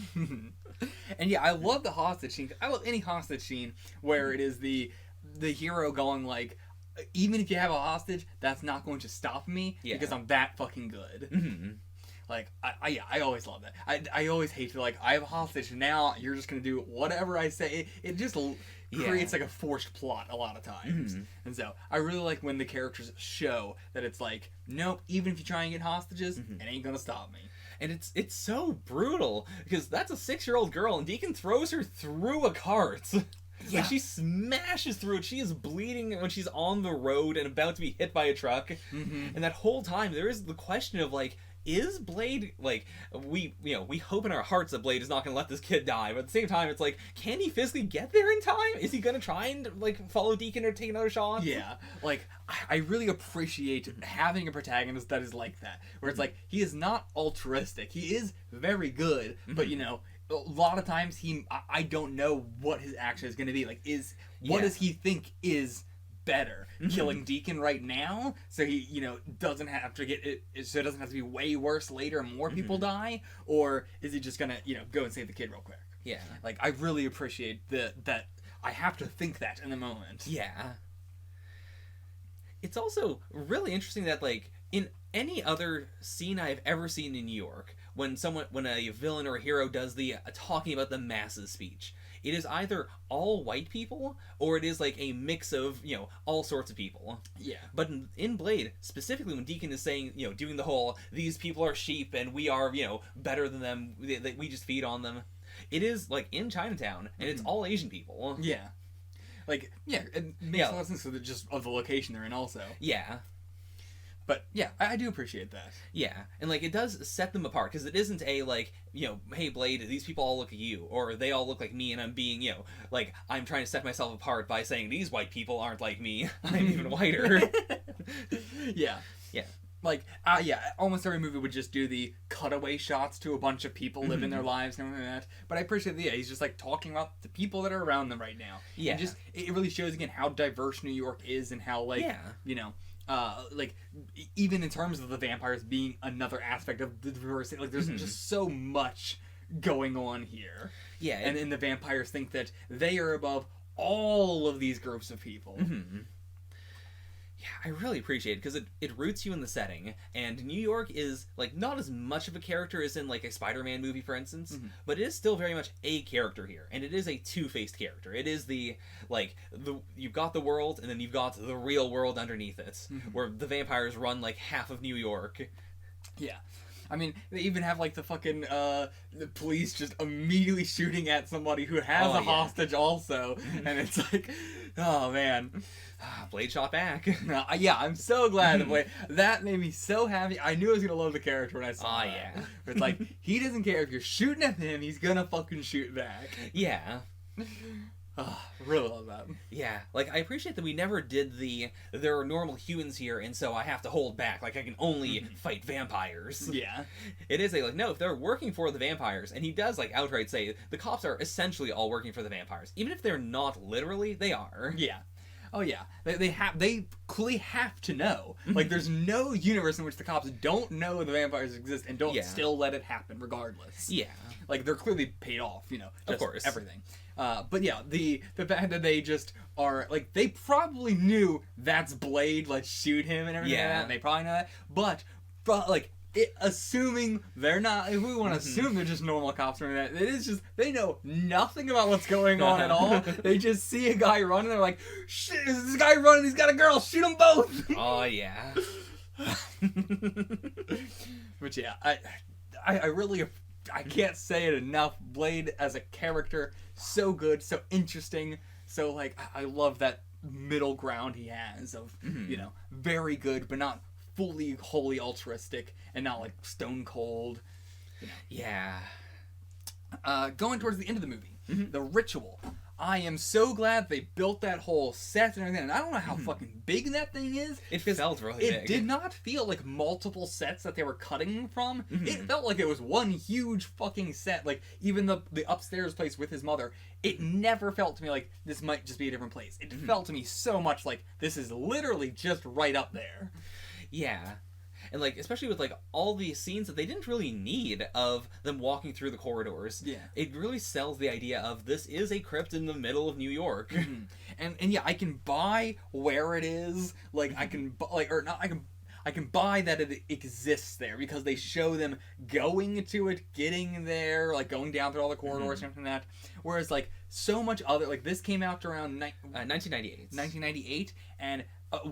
And yeah, I love the hostage scene. I love any hostage scene where it is the hero going like, even if you have a hostage, that's not going to stop me because I'm that fucking good. Like, I always love that. I always hate to, like, I have a hostage, now you're just gonna do whatever I say. It just creates, like, a forced plot a lot of times. And so, I really like when the characters show that it's like, nope, even if you try and get hostages, it ain't gonna stop me.
And it's so brutal, because that's a 6-year-old girl, and Deacon throws her through a cart.
Yeah.
Like, she smashes through it. She is bleeding when she's on the road and about to be hit by a truck. And that whole time, there is the question of, like, is Blade, like, we hope in our hearts that Blade is not going to let this kid die, but at the same time, it's like, can he physically get there in time? Is he going to try and, like, follow Deacon or take another shot?
Yeah, like, I really appreciate having a protagonist that is like that, where it's like, he is not altruistic, he is very good, but, you know, a lot of times I don't know what his action is going to be, like, what does he think is better, killing Deacon right now so he, you know, doesn't have to get it, so it doesn't have to be way worse later and more people die, or is he just gonna, you know, go and save the kid real quick?
Yeah,
like, I really appreciate that I have to think that in the moment.
Yeah, it's also really interesting that, like, in any other scene I've ever seen in New York, when a villain or a hero does the talking about the masses speech, it is either all white people, or it is, like, a mix of, you know, all sorts of people.
Yeah.
But in Blade, specifically when Deacon is saying, you know, doing the whole, these people are sheep, and we are, you know, better than them, we just feed on them. It is, like, in Chinatown, and it's all Asian people.
Yeah. Like, yeah, it makes a lot of sense of the location they're in also.
Yeah.
But, yeah, I do appreciate that.
Yeah, and, like, it does set them apart, because it isn't a, like, you know, hey, Blade, these people all look like you, or they all look like me, and I'm being, you know, like, I'm trying to set myself apart by saying these white people aren't like me, I'm even whiter.
Yeah.
Yeah.
Like, almost every movie would just do the cutaway shots to a bunch of people living their lives and everything like that. But I appreciate he's just, like, talking about the people that are around them right now.
Yeah.
And just, it really shows, again, how diverse New York is and how, like, you know, like, even in terms of the vampires being another aspect of the diversity, like, there's just so much going on here.
Yeah.
And the vampires think that they are above all of these groups of people.
Yeah, I really appreciate it, because it roots you in the setting, and New York is, like, not as much of a character as in, like, a Spider-Man movie, for instance, but it is still very much a character here, and it is a two-faced character. It is you've got the world, and then you've got the real world underneath it, where the vampires run, like, half of New York.
Yeah. I mean, they even have, like, the fucking, the police just immediately shooting at somebody who has a hostage also, and it's like, oh, man.
Blade shot back.
Yeah, I'm so glad that made me so happy. I knew I was gonna love the character when I saw that.
Yeah.
It's like, he doesn't care if you're shooting at him, he's gonna fucking shoot back.
Yeah.
Really love that.
Yeah, like, I appreciate that we never did there are normal humans here, and so I have to hold back, like, I can only fight vampires.
Yeah.
It is like, no, if they're working for the vampires, and he does, like, outright say, the cops are essentially all working for the vampires. Even if they're not literally, they are.
Yeah. Oh yeah, they clearly have to know. Like, there's no universe in which the cops don't know the vampires exist and don't still let it happen regardless.
Yeah,
like, they're clearly paid off, you know, just
of course,
everything. But yeah, the fact that they just are, like, they probably knew that's Blade, let's shoot him and everything like that, and they probably know that, but like, assuming they're not, if we want to assume they're just normal cops or that, it is just, they know nothing about what's going on at all. They just see a guy running, they're like, shit, is this guy running, he's got a girl, shoot them both!
Oh, yeah.
But yeah, I really I can't say it enough. Blade as a character, so good, so interesting. So like, I love that middle ground he has of, you know, very good, but not fully, wholly altruistic, and not like stone cold. You know.
Yeah.
Going towards the end of the movie, the ritual. I am so glad they built that whole set and everything. And I don't know how fucking big that thing is.
It felt really big.
It did not feel like multiple sets that they were cutting from. It felt like it was one huge fucking set. Like, even the upstairs place with his mother, it never felt to me like this might just be a different place. It felt to me so much like this is literally just right up there.
Yeah. And, like, especially with, like, all these scenes that they didn't really need of them walking through the corridors.
Yeah.
It really sells the idea of this is a crypt in the middle of New York.
And yeah, I can buy where it is. Like, I can, I can buy that it exists there because they show them going to it, getting there, like, going down through all the corridors and everything like that. Whereas, like, so much other, like, this came out around
1998.
1998, and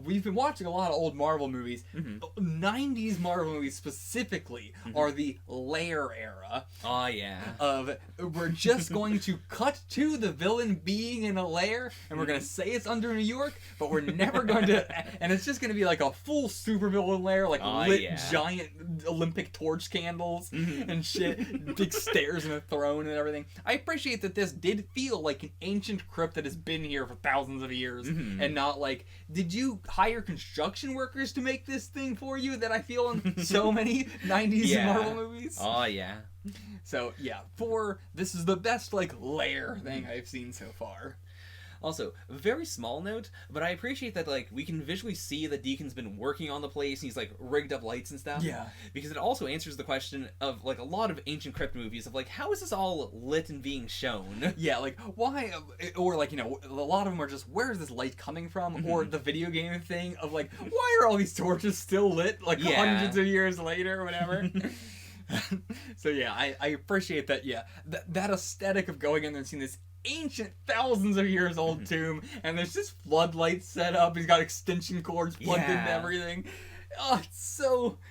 we've been watching a lot of old Marvel movies. 90s Marvel movies specifically are the lair era.
Oh, yeah.
Of, we're just going to cut to the villain being in a lair, and we're going to say it's under New York, but we're never going to, and it's just going to be like a full supervillain lair, like lit giant Olympic torch candles and shit, big stairs and a throne and everything. I appreciate that this did feel like an ancient crypt that has been here for thousands of years, and not like, did you hire construction workers to make this thing for you that I feel in so many 90s Marvel movies?
Oh, yeah.
So, yeah, this is the best, like, lair thing I've seen so far.
Also, very small note, but I appreciate that, like, we can visually see that Deacon's been working on the place, and he's, like, rigged up lights and stuff.
Yeah.
Because it also answers the question of, like, a lot of ancient crypt movies of, like, how is this all lit and being shown?
Yeah, like, why, or, like, you know, a lot of them are just, where is this light coming from? Or the video game thing of, like, why are all these torches still lit, like, hundreds of years later or whatever? So, yeah, I appreciate that, that aesthetic of going in there and seeing this ancient, thousands of years old tomb, and there's just floodlights set up. He's got extension cords plugged into everything. Oh, it's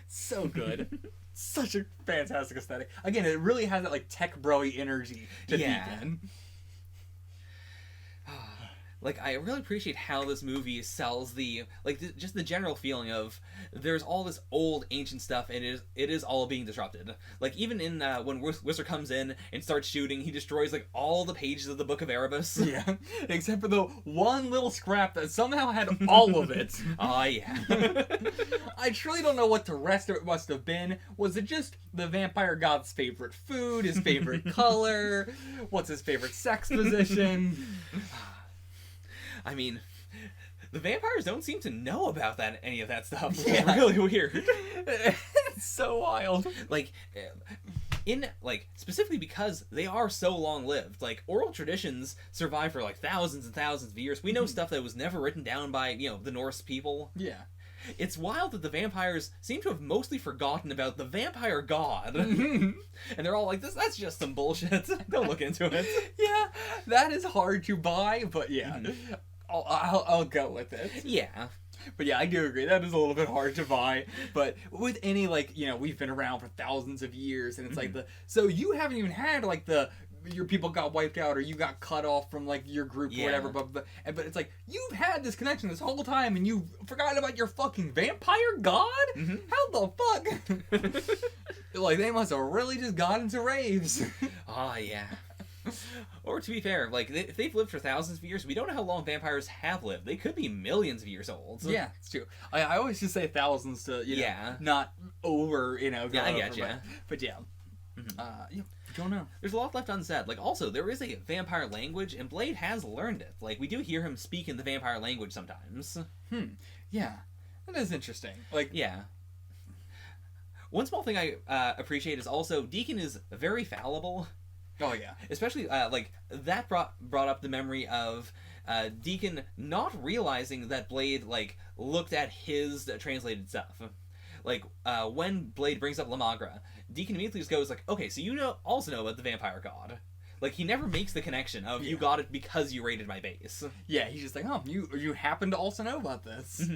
so good. Such a fantastic aesthetic. Again, it really has that, like, tech bro-y energy to Deacon.
Like, I really appreciate how this movie sells the, like, just the general feeling of there's all this old ancient stuff and it is all being disrupted. Like, even in, when Whistler comes in and starts shooting, he destroys, like, all the pages of the Book of Erebus.
Yeah, except for the one little scrap that somehow had all of it.
Oh, yeah.
I truly don't know what the rest of it must have been. Was it just the vampire god's favorite food, his favorite color? What's his favorite sex position?
I mean, the vampires don't seem to know about any of that stuff. It's really weird.
It's so wild.
Like, specifically because they are so long-lived. Like, oral traditions survive for, like, thousands and thousands of years. We know stuff that was never written down by, you know, the Norse people.
Yeah.
It's wild that the vampires seem to have mostly forgotten about the vampire god. And they're all like, that's just some bullshit. Don't look into it.
Yeah, that is hard to buy, but yeah. I'll go with it.
Yeah.
But yeah, I do agree. That is a little bit hard to buy. But with any, like, you know, we've been around for thousands of years, and it's like so you haven't even had, like, your people got wiped out or you got cut off from, like, your group or whatever, but it's like, you've had this connection this whole time and you forgot about your fucking vampire god? How the fuck? Like, they must have really just got into raves.
Oh, yeah. Or, to be fair, like, if they've lived for thousands of years, we don't know how long vampires have lived. They could be millions of years old.
Yeah, it's true. I always just say thousands to, you know, not over, you know.
Yeah, I get you.
But yeah. Don't know.
There's a lot left unsaid. Like, also, there is a vampire language, and Blade has learned it. Like, we do hear him speak in the vampire language sometimes.
Yeah. That is interesting. Like,
yeah. One small thing I appreciate is also Deacon is very fallible.
Oh, yeah.
Especially, like, that brought up the memory of Deacon not realizing that Blade, like, looked at his translated stuff. Like, when Blade brings up La Magra, Deacon immediately just goes, like, okay, so you also know about the vampire god. Like, he never makes the connection of, you got it because you raided my base.
Yeah, he's just like, oh, you happen to also know about this.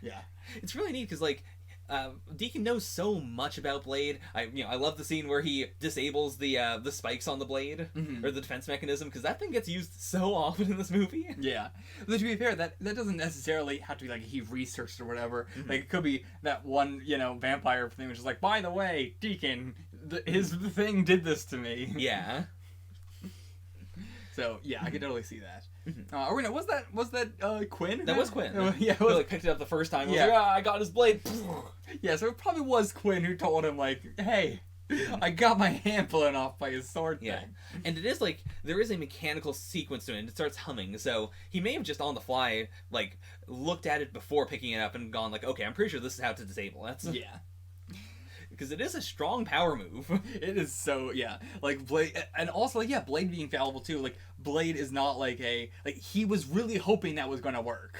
Yeah. It's really neat, because, like, Deacon knows so much about Blade. I love the scene where he disables the spikes on the blade, or the defense mechanism, because that thing gets used so often in this movie.
Yeah. But to be fair, that doesn't necessarily have to be like he researched or whatever. Like, it could be that one, vampire thing which is like, by the way, Deacon, his thing did this to me.
Yeah.
So yeah, I could totally see that. Or no, was that Quinn?
That was Quinn.
Yeah,
He like picked it up the first time.
Yeah.
Was like, I got his blade.
Yeah, so it probably was Quinn who told him like, hey, I got my hand blown off by his sword
Yeah,
thing.
and it is like there is a mechanical sequence to it, and it starts humming. So he may have just on the fly like looked at it before picking it up and gone like, okay, I'm pretty sure this is how to disable it.
Yeah.
Because it is a strong power move.
It is so, yeah. Like, Blade, and also, like, yeah, Blade being fallible, too. Like, Blade is not, like, he was really hoping that was gonna work.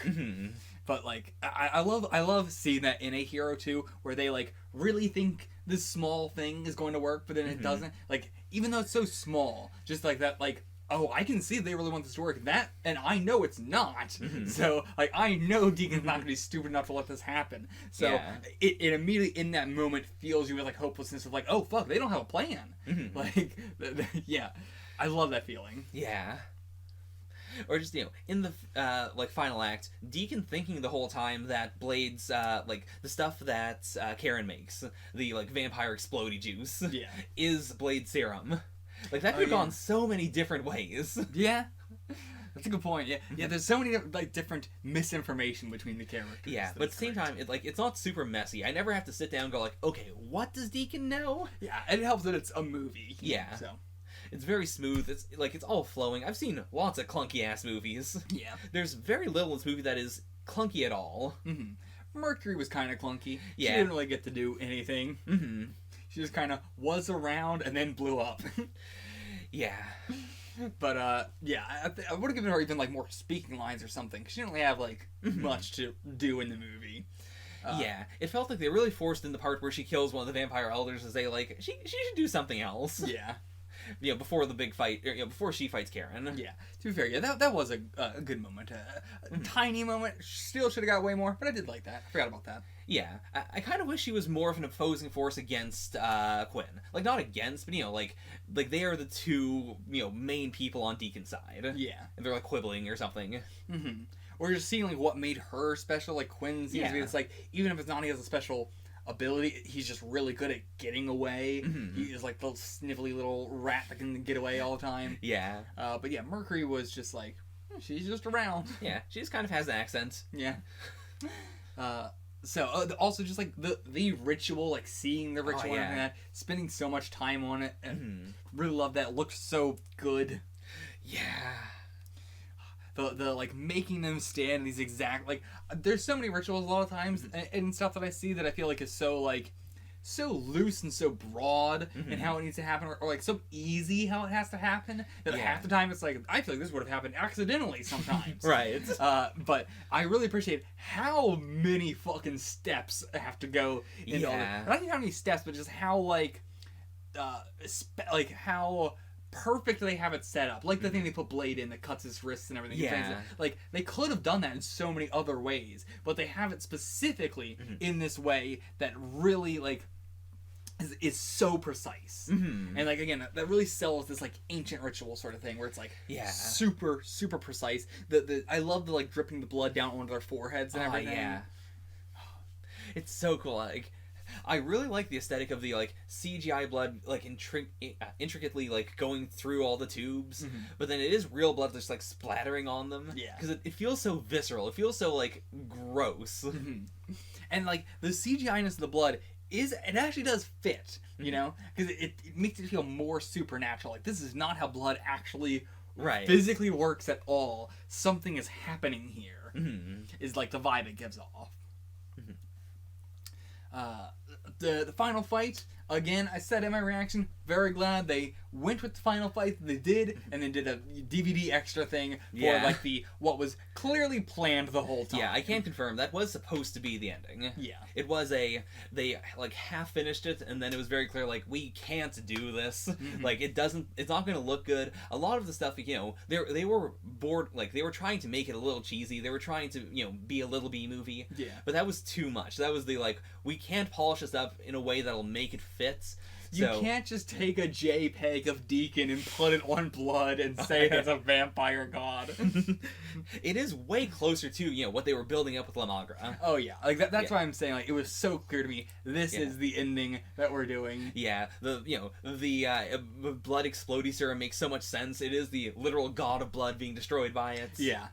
But, like, I love seeing that in a hero, too, where they, like, really think this small thing is going to work, but then it doesn't. Like, even though it's so small, just like that, like, oh, I can see they really want this to work. That, and I know it's not. So, like, I know Deacon's not going to be stupid enough to let this happen. So,
Yeah.
it immediately, in that moment, fills you with, like, hopelessness of, like, oh, fuck, they don't have a plan. Like, yeah. I love that feeling.
Yeah. Or just, in the, like, final act, Deacon thinking the whole time that Blade's, like, the stuff that Karen makes, the, like, vampire explodey juice,
Yeah.
is Blade serum. Like, that could have gone so many different ways.
Yeah. That's a good point. Yeah, yeah. There's so many like different misinformation between the characters.
Yeah, but at the same time, it's not super messy. I never have to sit down and go like, okay, what does Deacon know?
Yeah, and it helps that it's a movie.
Yeah.
So.
It's very smooth. It's all flowing. I've seen lots of clunky ass movies.
Yeah.
There's very little in this movie that is clunky at all.
Mercury was kind of clunky.
Yeah.
She didn't really get to do anything. She just kind of was around and then blew up.
Yeah.
But yeah, I would have given her even like more speaking lines or something. 'Cause she didn't really have like much to do in the movie.
Yeah, it felt like they really forced in the part where she kills one of the vampire elders as they like she should do something else.
Yeah.
Before the big fight, or, before she fights Karen.
Yeah. To be fair, yeah, that was a good moment. A tiny moment. Still should have got way more, but I did like that. I forgot about that.
Yeah, I kind of wish she was more of an opposing force against Quinn. Like, not against, but, like they are the two, main people on Deacon's side.
Yeah.
And they're, like, quibbling or something.
Or just seeing, like, what made her special. Like, Quinn seems to be, it's like, even if it's not he has a special ability, he's just really good at getting away. He is, like, the snivelly little rat that can get away all the time.
Yeah.
But, yeah, Mercury was just, like, she's just around.
Yeah, she just kind of has an accent.
Yeah. So also just like the ritual, like seeing the ritual and that, spending so much time on it, and really love that. It looked so good.
Yeah.
The like making them stand these exact like there's so many rituals a lot of times and stuff that I see that I feel like is so like so loose and so broad in how it needs to happen, or like so easy how it has to happen that half the time it's like I feel like this would have happened accidentally sometimes.
Right.
But I really appreciate how many fucking steps have to go into all this. Not even how many steps, but just how like how perfect they have it set up. Like the thing they put Blade in that cuts his wrists and everything.
Yeah.
Like they could have done that in so many other ways, but they have it specifically in this way that really like is so precise. And like again, that really sells this like ancient ritual sort of thing where it's like super super precise. I love the like dripping the blood down onto their foreheads and everything.
Yeah. It's so cool. Like I really like the aesthetic of the like CGI blood like intricately like going through all the tubes, but then it is real blood just like splattering on them.
Yeah.
Because it feels so visceral. It feels so like gross.
And like the CGI-ness of the blood it actually does fit, you know, because it makes it feel more supernatural. Like this is not how blood actually physically works at all. Something is happening here. Is like the vibe it gives off. the final fight, again, I said in my reaction, very glad they went with the final fight that they did, and then did a DVD extra thing for like what was clearly planned the whole time.
Yeah, I can confirm that was supposed to be the ending.
Yeah.
It was they like half finished it, and then it was very clear like we can't do this. Like it's not going to look good. A lot of the stuff, they were bored, like they were trying to make it a little cheesy. They were trying to be a little B movie.
Yeah.
But that was too much. That was the like we can't polish this up in a way that'll make it fit.
You can't just take a JPEG of Deacon and put it on Blood and say it's a vampire god.
It is way closer to what they were building up with La Magra.
Oh yeah, like that's why I'm saying like it was so clear to me. This is the ending that we're doing.
Yeah, the blood explodey serum makes so much sense. It is the literal god of blood being destroyed by it.
Yeah,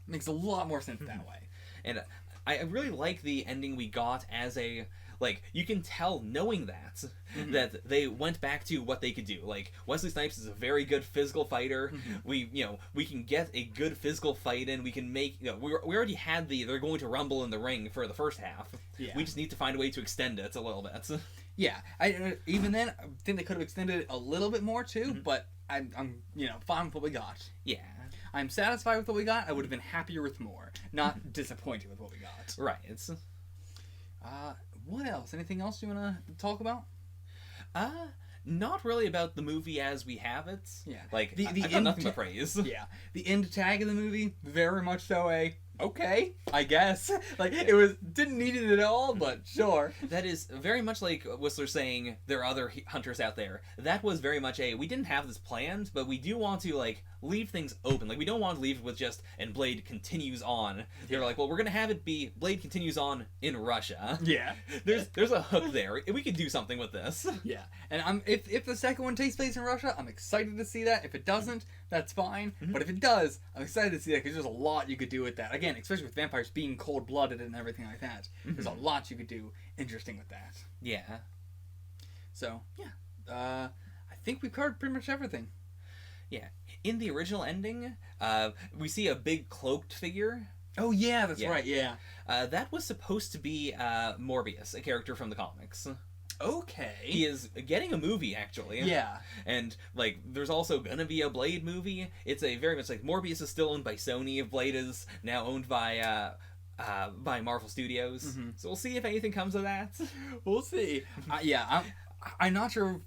makes a lot more sense that way.
And I really like the ending we got as a. Like, you can tell, knowing that, that they went back to what they could do. Like, Wesley Snipes is a very good physical fighter. We can get a good physical fight in. We can make, we already had they're going to rumble in the ring for the first half.
Yeah.
We just need to find a way to extend it a little bit.
Yeah, even then, I think they could have extended it a little bit more, too, but I'm fine with what we got.
Yeah.
I'm satisfied with what we got. I would have been happier with more. Not disappointed with what we got.
Right.
What else? Anything else you want to talk about?
Not really about the movie as we have it.
Yeah.
Like,
the
I've got nothing but praise.
Yeah. The end tag of the movie, very much so okay, I guess. Like, didn't need it at all, but sure.
That is very much like Whistler saying there are other hunters out there. That was very much we didn't have this planned, but we do want to, like, leave things open. Like, we don't want to leave it with just, and Blade continues on. They're like, well, we're going to have it be Blade continues on in Russia.
Yeah.
There's a hook there. We could do something with this.
Yeah. And if the second one takes place in Russia, I'm excited to see that. If it doesn't, that's fine. But if it does, I'm excited to see that because there's a lot you could do with that. Again, especially with vampires being cold-blooded and everything like that. There's a lot you could do interesting with that.
Yeah.
So, yeah. I think we've covered pretty much everything.
Yeah. In the original ending, we see a big cloaked figure.
Oh, yeah, that's right, yeah.
That was supposed to be Morbius, a character from the comics.
Okay.
He is getting a movie, actually.
Yeah.
And, like, there's also gonna be a Blade movie. It's a very much like Morbius is still owned by Sony. Blade is now owned by Marvel Studios. So we'll see if anything comes of that.
We'll see. Yeah, I'm not sure.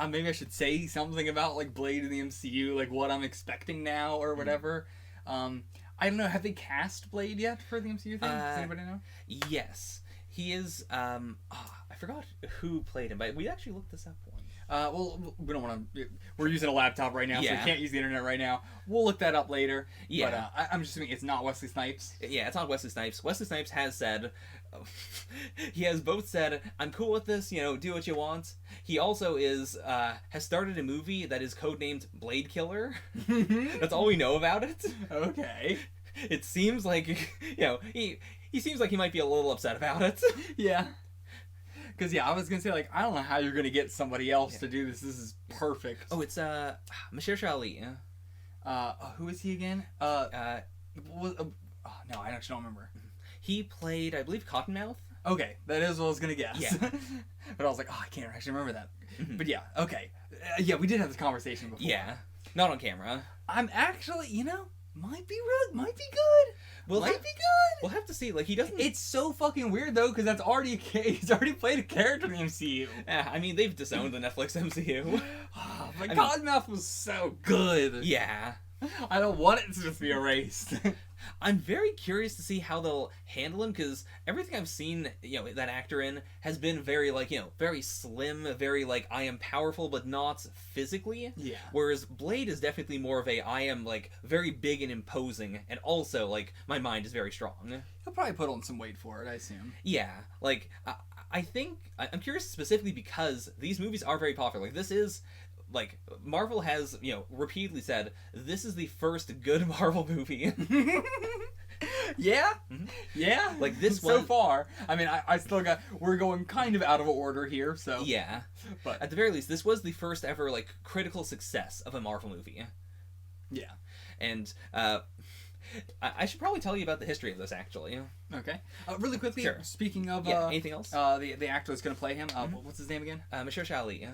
Maybe I should say something about like Blade in the MCU, like what I'm expecting now or whatever. I don't know. Have they cast Blade yet for the MCU thing? Does anybody know?
Yes, he is. I forgot who played him, but we actually looked this up once.
Well, we don't want to. We're using a laptop right now, so we can't use the internet right now. We'll look that up later.
Yeah,
but I'm just assuming it's not Wesley Snipes.
Yeah, it's not Wesley Snipes. Wesley Snipes has said. He has both said, I'm cool with this, do what you want. He also has started a movie that is codenamed Blade Killer. That's all we know about it.
Okay.
It seems like, he seems like he might be a little upset about it.
Yeah. Because, I was going to say, like, I don't know how you're going to get somebody else to do this. This is perfect.
Oh, it's, Mahershala Ali.
Who is he again? No, I actually don't remember.
He played, I believe, Cottonmouth.
Okay, that is what I was going to guess.
Yeah.
But I was like, I can't actually remember that. But yeah, okay. We did have this conversation before.
Yeah. Not on camera.
I'm actually, might be good. Might be good.
We'll have to see. Like, he doesn't...
It's so fucking weird, though, because that's already he's already played a character in the MCU.
Yeah, I mean, they've disowned the Netflix MCU.
But Cottonmouth was so good.
Yeah.
I don't want it to just be erased.
I'm very curious to see how they'll handle him, because everything I've seen, that actor in has been very, very slim, very, I am powerful, but not physically.
Yeah. Whereas
Blade is definitely more of I am, very big and imposing, and also, my mind is very strong.
He'll probably put on some weight for it, I assume.
Yeah. I think, I'm curious specifically because these movies are very popular. This is... Marvel has, repeatedly said, this is the first good Marvel movie.
Yeah? Yeah?
This
one... So far. I mean, I still got... We're going kind of out of order here, so...
Yeah. But at the very least, this was the first ever, critical success of a Marvel movie.
Yeah.
And, I should probably tell you about the history of this, actually.
Okay. Really quickly,
Sure.
speaking of
anything else?
the actor that's going to play him, what's his name again?
Mahershala Ali.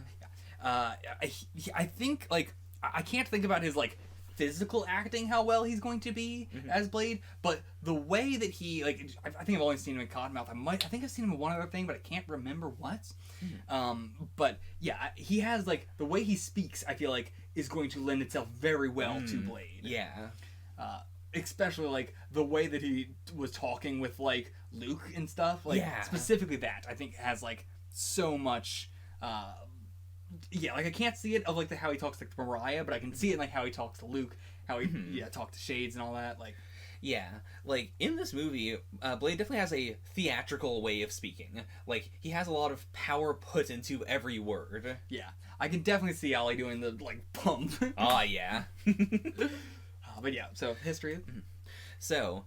I think like I can't think about his like physical acting how well he's going to be as Blade, but the way that he like I think I've only seen him in Cottonmouth. I think I've seen him in one other thing, but I can't remember what. But yeah, he has like the way he speaks. I feel like is going to lend itself very well to Blade.
Yeah.
Especially like the way that he was talking with like Luke and stuff. Like specifically that I think has like so much. Yeah, like I can't see it of like how he talks like to Mariah, but I can see it in, like how he talks to Luke, how he talks to Shades and all that. Like,
yeah, like in this movie, Blade definitely has a theatrical way of speaking. Like he has a lot of power put into every word.
Yeah, I can definitely see Ollie doing the like pump.
Oh yeah.
But yeah, so history.
So,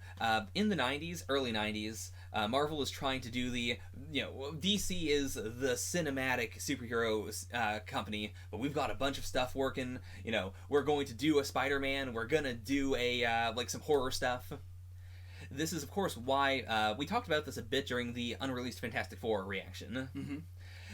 in the 90s, early 90s, Marvel was trying to do the, DC is the cinematic superhero company, but we've got a bunch of stuff working. We're going to do a Spider-Man, we're gonna do a, some horror stuff. This is, of course, why, we talked about this a bit during the unreleased Fantastic Four reaction.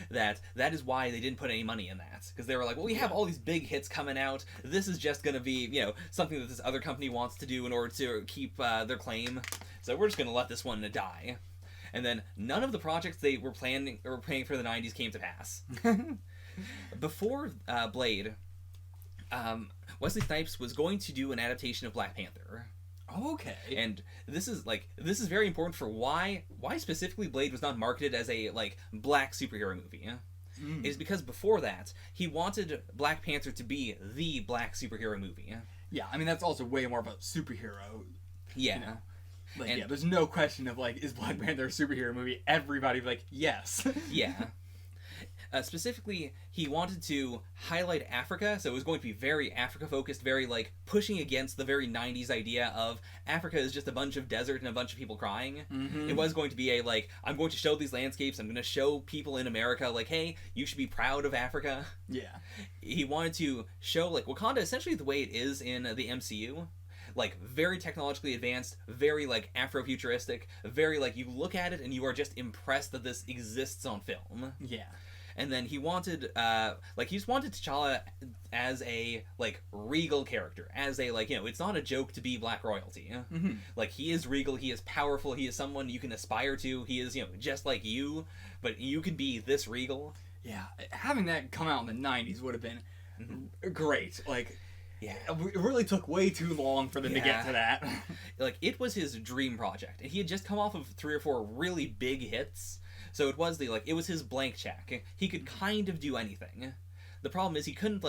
That is why they didn't put any money in that, because they were like, well, we have all these big hits coming out, this is just going to be something that this other company wants to do in order to keep their claim, so we're just going to let this one die. And then none of the projects they were planning for the 90s came to pass. Before Blade, Wesley Snipes was going to do an adaptation of Black Panther.
Okay.
And this is very important for why specifically Blade was not marketed as a black superhero movie. It is because before that he wanted Black Panther to be the black superhero movie.
Yeah, I mean that's also way more of a superhero.
Yeah.
There's no question of is Black Panther a superhero movie? Everybody be like, yes.
Yeah. Specifically, he wanted to highlight Africa, so it was going to be very Africa-focused, very, pushing against the very 90s idea of Africa is just a bunch of desert and a bunch of people crying. It was going to be I'm going to show these landscapes, I'm going to show people in America, hey, you should be proud of Africa.
Yeah.
He wanted to show, Wakanda essentially the way it is in the MCU. Very technologically advanced, very, Afrofuturistic, very, you look at it and you are just impressed that this exists on film.
Yeah.
And then he wanted, he just wanted T'Challa as a, regal character. As a, it's not a joke to be black royalty. He is regal, he is powerful, he is someone you can aspire to, he is, just like you, but you can be this regal.
Yeah, having that come out in the 90s would have been great. Yeah, it really took way too long for them to get to that.
It was his dream project. And he had just come off of 3 or 4 really big hits. So it was it was his blank check. He could kind of do anything. The problem is he couldn't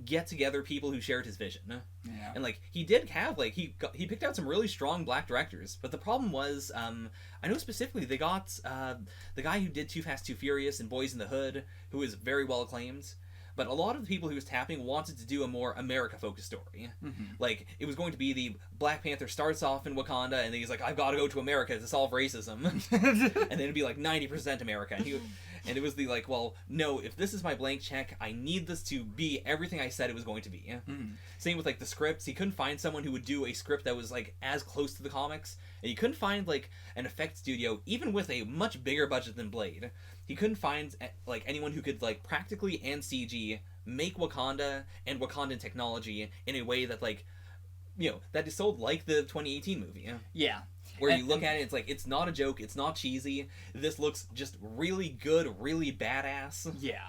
get together people who shared his vision.
Yeah.
And he did have he picked out some really strong black directors. But the problem was I know specifically they got the guy who did Too Fast, Too Furious and Boys in the Hood, who is very well acclaimed. But a lot of the people he was tapping wanted to do a more America-focused story. It was going to be the Black Panther starts off in Wakanda, and then he's like, I've got to go to America to solve racism. And then it'd be 90% America. And it was the well, no, if this is my blank check, I need this to be everything I said it was going to be. Same with the scripts. He couldn't find someone who would do a script that was as close to the comics. And he couldn't find an effect studio, even with a much bigger budget than Blade. He couldn't find anyone who could practically and CG make Wakanda and Wakandan technology in a way that that is sold like the 2018 movie.
Yeah.
Where you look at it, it's not a joke, it's not cheesy. This looks just really good, really badass.
Yeah.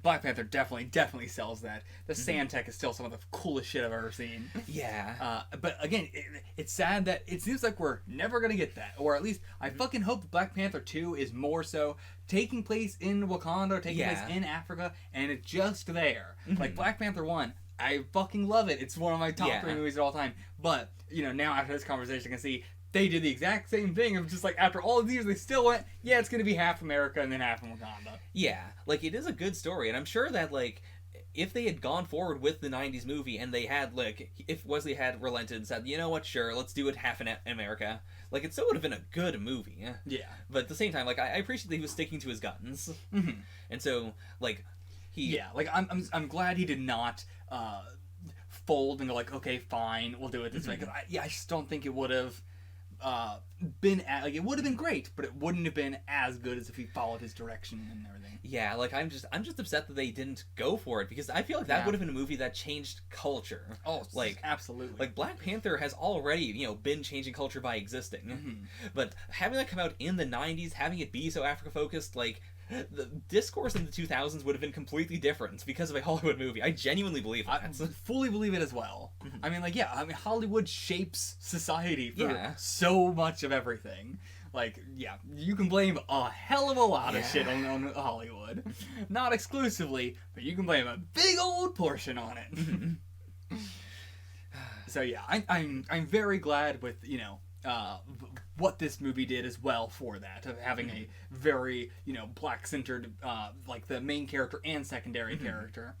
Black Panther definitely sells that. The sand tech is still some of the coolest shit I've ever seen.
Yeah.
But again, it's sad that it seems like we're never going to get that. Or at least, I fucking hope Black Panther 2 is more so taking place in Wakanda, taking place in Africa, and it's just there. Black Panther 1, I fucking love it. It's one of my top 3 movies of all time. But, now after this conversation, I can see they did the exact same thing of just after all these years they still went, it's going to be half America and then half in Wakanda.
Yeah, it is a good story, and I'm sure that if they had gone forward with the 90s movie and they had if Wesley had relented and said, you know what, sure, let's do it half in America, it still would have been a good movie.
Yeah. But
at the same time, I appreciate that he was sticking to his guns. And so he
I'm glad he did not fold and go like, okay, fine, we'll do it this way. 'Cause I just don't think it would have been like, it would have been great, but it wouldn't have been as good as if he followed his direction and everything.
Yeah, like I'm just upset that they didn't go for it, because I feel like that would have been a movie that changed culture.
Oh,
like
absolutely.
Like Black Panther has already, been changing culture by existing. But having that come out in the 90s, having it be so Africa focused, like the discourse in the 2000s would have been completely different because of a Hollywood movie. I genuinely believe that.
I fully believe it as well. I mean, like, yeah, Hollywood shapes society for so much of everything. Like, yeah, you can blame a hell of a lot of shit on Hollywood. Not exclusively, but you can blame a big old portion on it. So yeah, I'm very glad with, what this movie did as well for that, of having a very, black-centered, like the main character and secondary character.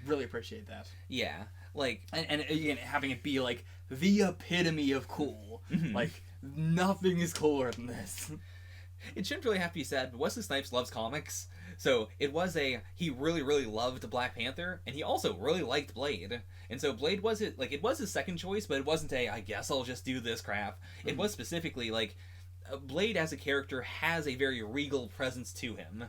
Really appreciate that.
Yeah, like...
And again, having it be, like, the epitome of cool. Like, nothing is cooler than this.
It shouldn't really have to be said, but Wesley Snipes loves comics, so he really, really loved Black Panther, and he also really liked Blade. And so Blade it was his second choice, but it wasn't I guess I'll just do this crap. It was specifically, like, Blade as a character has a very regal presence to him,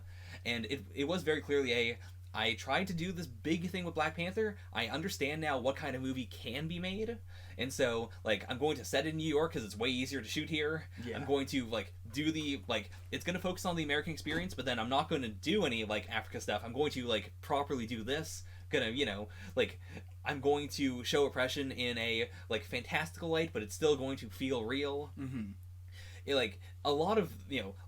and it was very clearly I tried to do this big thing with Black Panther. I understand now what kind of movie can be made. And so, like, I'm going to set it in New York because it's way easier to shoot here. Yeah. I'm going to, like, do it's going to focus on the American experience, but then I'm not going to do any, like, Africa stuff. I'm going to, like, properly do this. I'm going to show oppression in a, like, fantastical light, but it's still going to feel real. Like, a lot of,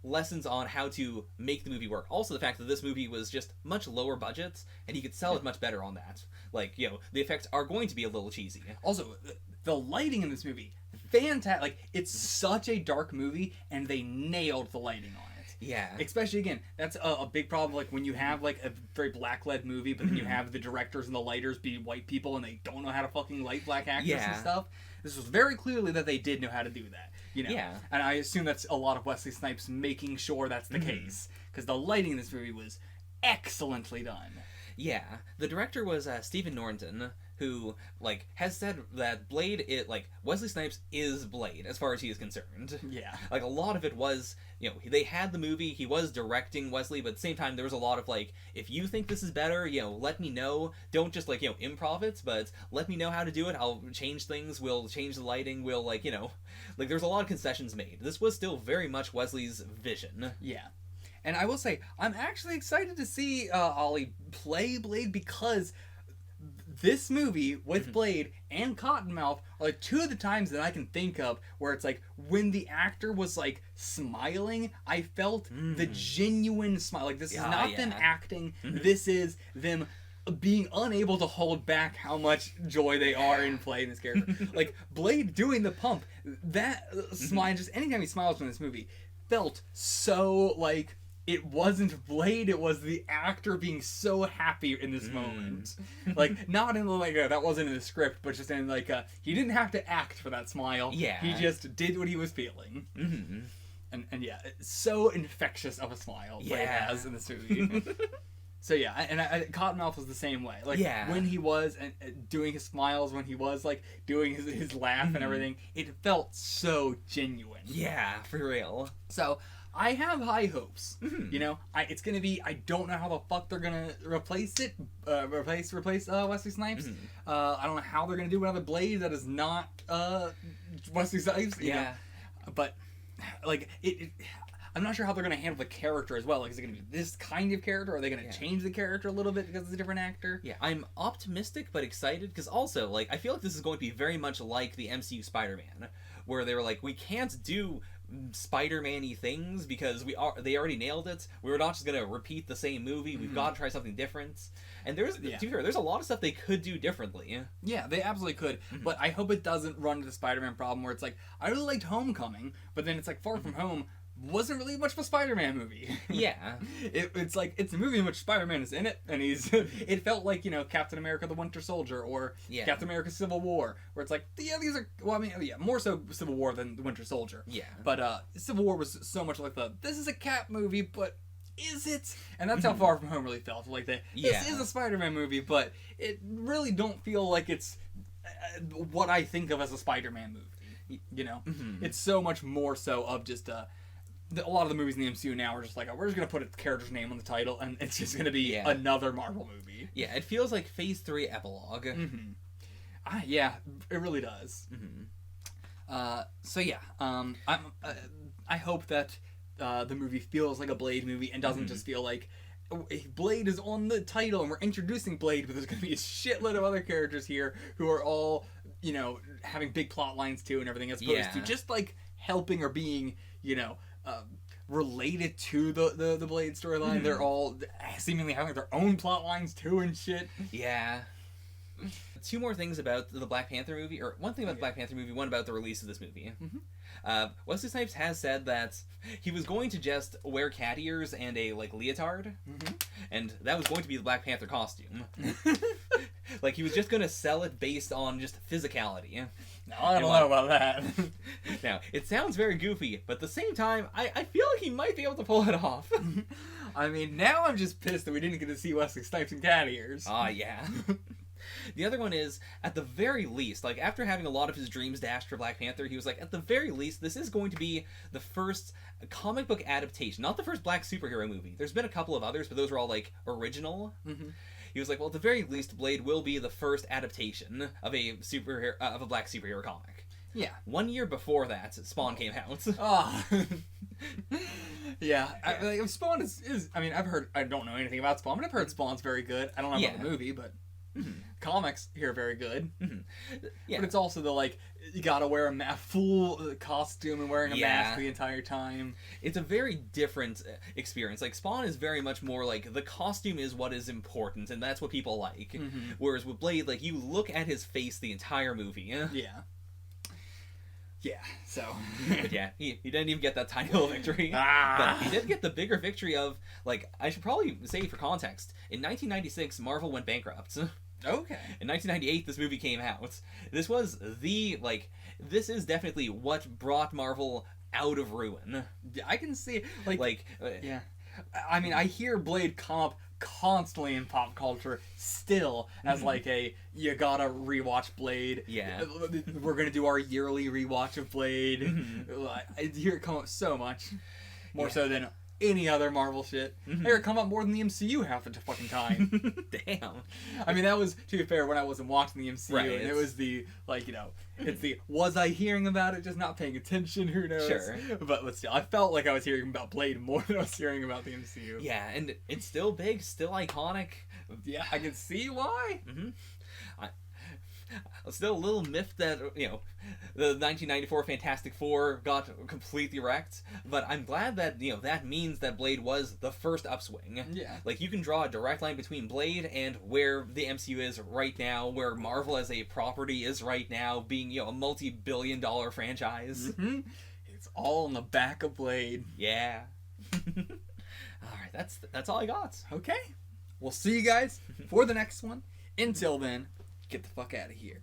lessons on how to make the movie work. Also the fact that this movie was just much lower budget, and he could sell it much better on that. Like, the effects are going to be a little cheesy.
Also, the lighting in this movie, fantastic. Like, it's such a dark movie, and they nailed the lighting on it.
Yeah.
Especially, again, that's a big problem, like, when you have, like, a very black-led movie, but then you have the directors and the lighters be white people, and they don't know how to fucking light black actors and stuff. This was very clearly that they did know how to do that.
Yeah.
And I assume that's a lot of Wesley Snipes making sure that's the case. Because the lighting in this movie was excellently done.
Yeah. The director was Stephen Norton, who, like, has said that Blade, Wesley Snipes is Blade, as far as he is concerned.
Yeah.
Like, a lot of it was, they had the movie, he was directing Wesley, but at the same time, there was a lot of, like, if you think this is better, let me know. Don't just, like, improv it, but let me know how to do it. I'll change things, we'll change the lighting, we'll, like, there's a lot of concessions made. This was still very much Wesley's vision.
Yeah. And I will say, I'm actually excited to see Ollie play Blade, because this movie with Blade and Cottonmouth are like two of the times that I can think of where it's like when the actor was like smiling, I felt the genuine smile. Like, this is not them acting. This is them being unable to hold back how much joy they are in playing this character. Like, Blade doing the pump, that smile, just anytime he smiles in this movie, felt so like it wasn't Blade, it was the actor being so happy in this moment. Like, not in like that wasn't in the script, but just in like he didn't have to act for that smile.
Yeah.
He just did what he was feeling. And yeah, it's so infectious of a smile Blade has in this movie. So yeah, and Cottonmouth was the same way. Like, when he was doing his smiles, when he was like doing his laugh and everything, it felt so genuine.
Yeah, for real.
So I have high hopes. It's gonna be. I don't know how the fuck they're gonna replace it. Replace Wesley Snipes. I don't know how they're gonna do another Blade that is not Wesley Snipes. You know? But like it. I'm not sure how they're going to handle the character as well. Like, is it going to be this kind of character? Or are they going to change the character a little bit because it's a different actor?
Yeah, I'm optimistic but excited, because also, like, I feel like this is going to be very much like the MCU Spider-Man, where they were like, we can't do Spider-Man-y things because they already nailed it. We're not just going to repeat the same movie. We've got to try something different. And to be fair, there's a lot of stuff they could do differently.
Yeah, they absolutely could. But I hope it doesn't run into the Spider-Man problem where it's like, I really liked Homecoming, but then it's like Far From Home wasn't really much of a Spider-Man movie.
Yeah.
It's like, it's a movie in which Spider-Man is in it, and it felt like, Captain America the Winter Soldier, or Captain America Civil War, where it's like, these are, more so Civil War than the Winter Soldier.
Yeah.
But Civil War was so much like this is a Cap movie, but is it? And that's how Far From Home really felt. Like, this is a Spider-Man movie, but it really don't feel like it's what I think of as a Spider-Man movie. You know, it's so much more so of just a lot of the movies in the MCU now are just like, oh, we're just gonna put a character's name on the title, and it's just gonna be another Marvel movie.
Yeah, it feels like Phase 3 epilogue.
Yeah, it really does. So yeah, I hope that the movie feels like a Blade movie and doesn't just feel like Blade is on the title and we're introducing Blade, but there's going to be a shitload of other characters here who are all, you know, having big plot lines too and everything, as opposed to just like helping or being, you know, related to the Blade storyline. They're all seemingly having their own plot lines too and shit.
Yeah. Two more things about the Black Panther movie, or one thing about the Black Panther movie, one about the release of this movie. Wesley Snipes has said that he was going to just wear cat ears and a like leotard, and that was going to be the Black Panther costume. Like he was just going to sell it based on just physicality.
No, I don't know about that.
Now it sounds very goofy, but at the same time, I feel like he might be able to pull it off.
I mean, now I'm just pissed that we didn't get to see Wesley Snipes in cat ears.
Yeah. The other one is, at the very least, like, after having a lot of his dreams dashed for Black Panther, he was like, at the very least, this is going to be the first comic book adaptation, not the first black superhero movie. There's been a couple of others, but those were all, like, original. He was like, well, at the very least, Blade will be the first adaptation of a superhero, of a black superhero comic.
Yeah.
1 year before that, Spawn came out.
Yeah. Spawn is I mean, I don't know anything about Spawn, but I've heard Spawn's very good. I don't know about the movie, but comics here are very good. But it's also the, like, you gotta wear a full costume and wearing a mask the entire time.
It's a very different experience. Like, Spawn is very much more like, the costume is what is important, and that's what people like. Whereas with Blade, like, you look at his face the entire movie.
Yeah, so...
But yeah, he didn't even get that tiny little victory. But he did get the bigger victory of, like, I should probably say for context, in 1996, Marvel went bankrupt.
Okay.
In 1998, this movie came out. This was this is definitely what brought Marvel out of ruin.
I can see, yeah. I mean, I hear Blade come up constantly in pop culture still as like you gotta rewatch Blade.
Yeah.
We're gonna do our yearly rewatch of Blade. I hear it come up so much. More so than any other Marvel shit. I hear it come up more than the MCU half the fucking time.
Damn.
I mean, that was, to be fair, when I wasn't watching the MCU,
right,
and it was the, like, you know, it's the, was I hearing about it, just not paying attention, who knows?
Sure.
But still, I felt like I was hearing about Blade more than I was hearing about the MCU.
Yeah, and it's still big, still iconic.
Yeah, I can see why.
Still a little miffed that, you know, the 1994 Fantastic Four got completely wrecked, but I'm glad that, you know, that means that Blade was the first upswing.
Yeah.
Like, you can draw a direct line between Blade and where the MCU is right now, where Marvel as a property is right now, being, you know, a multi-billion-dollar franchise.
It's all on the back of Blade.
Yeah. Alright, that's all I got.
Okay. We'll see you guys for the next one. Until then, get the fuck out of here.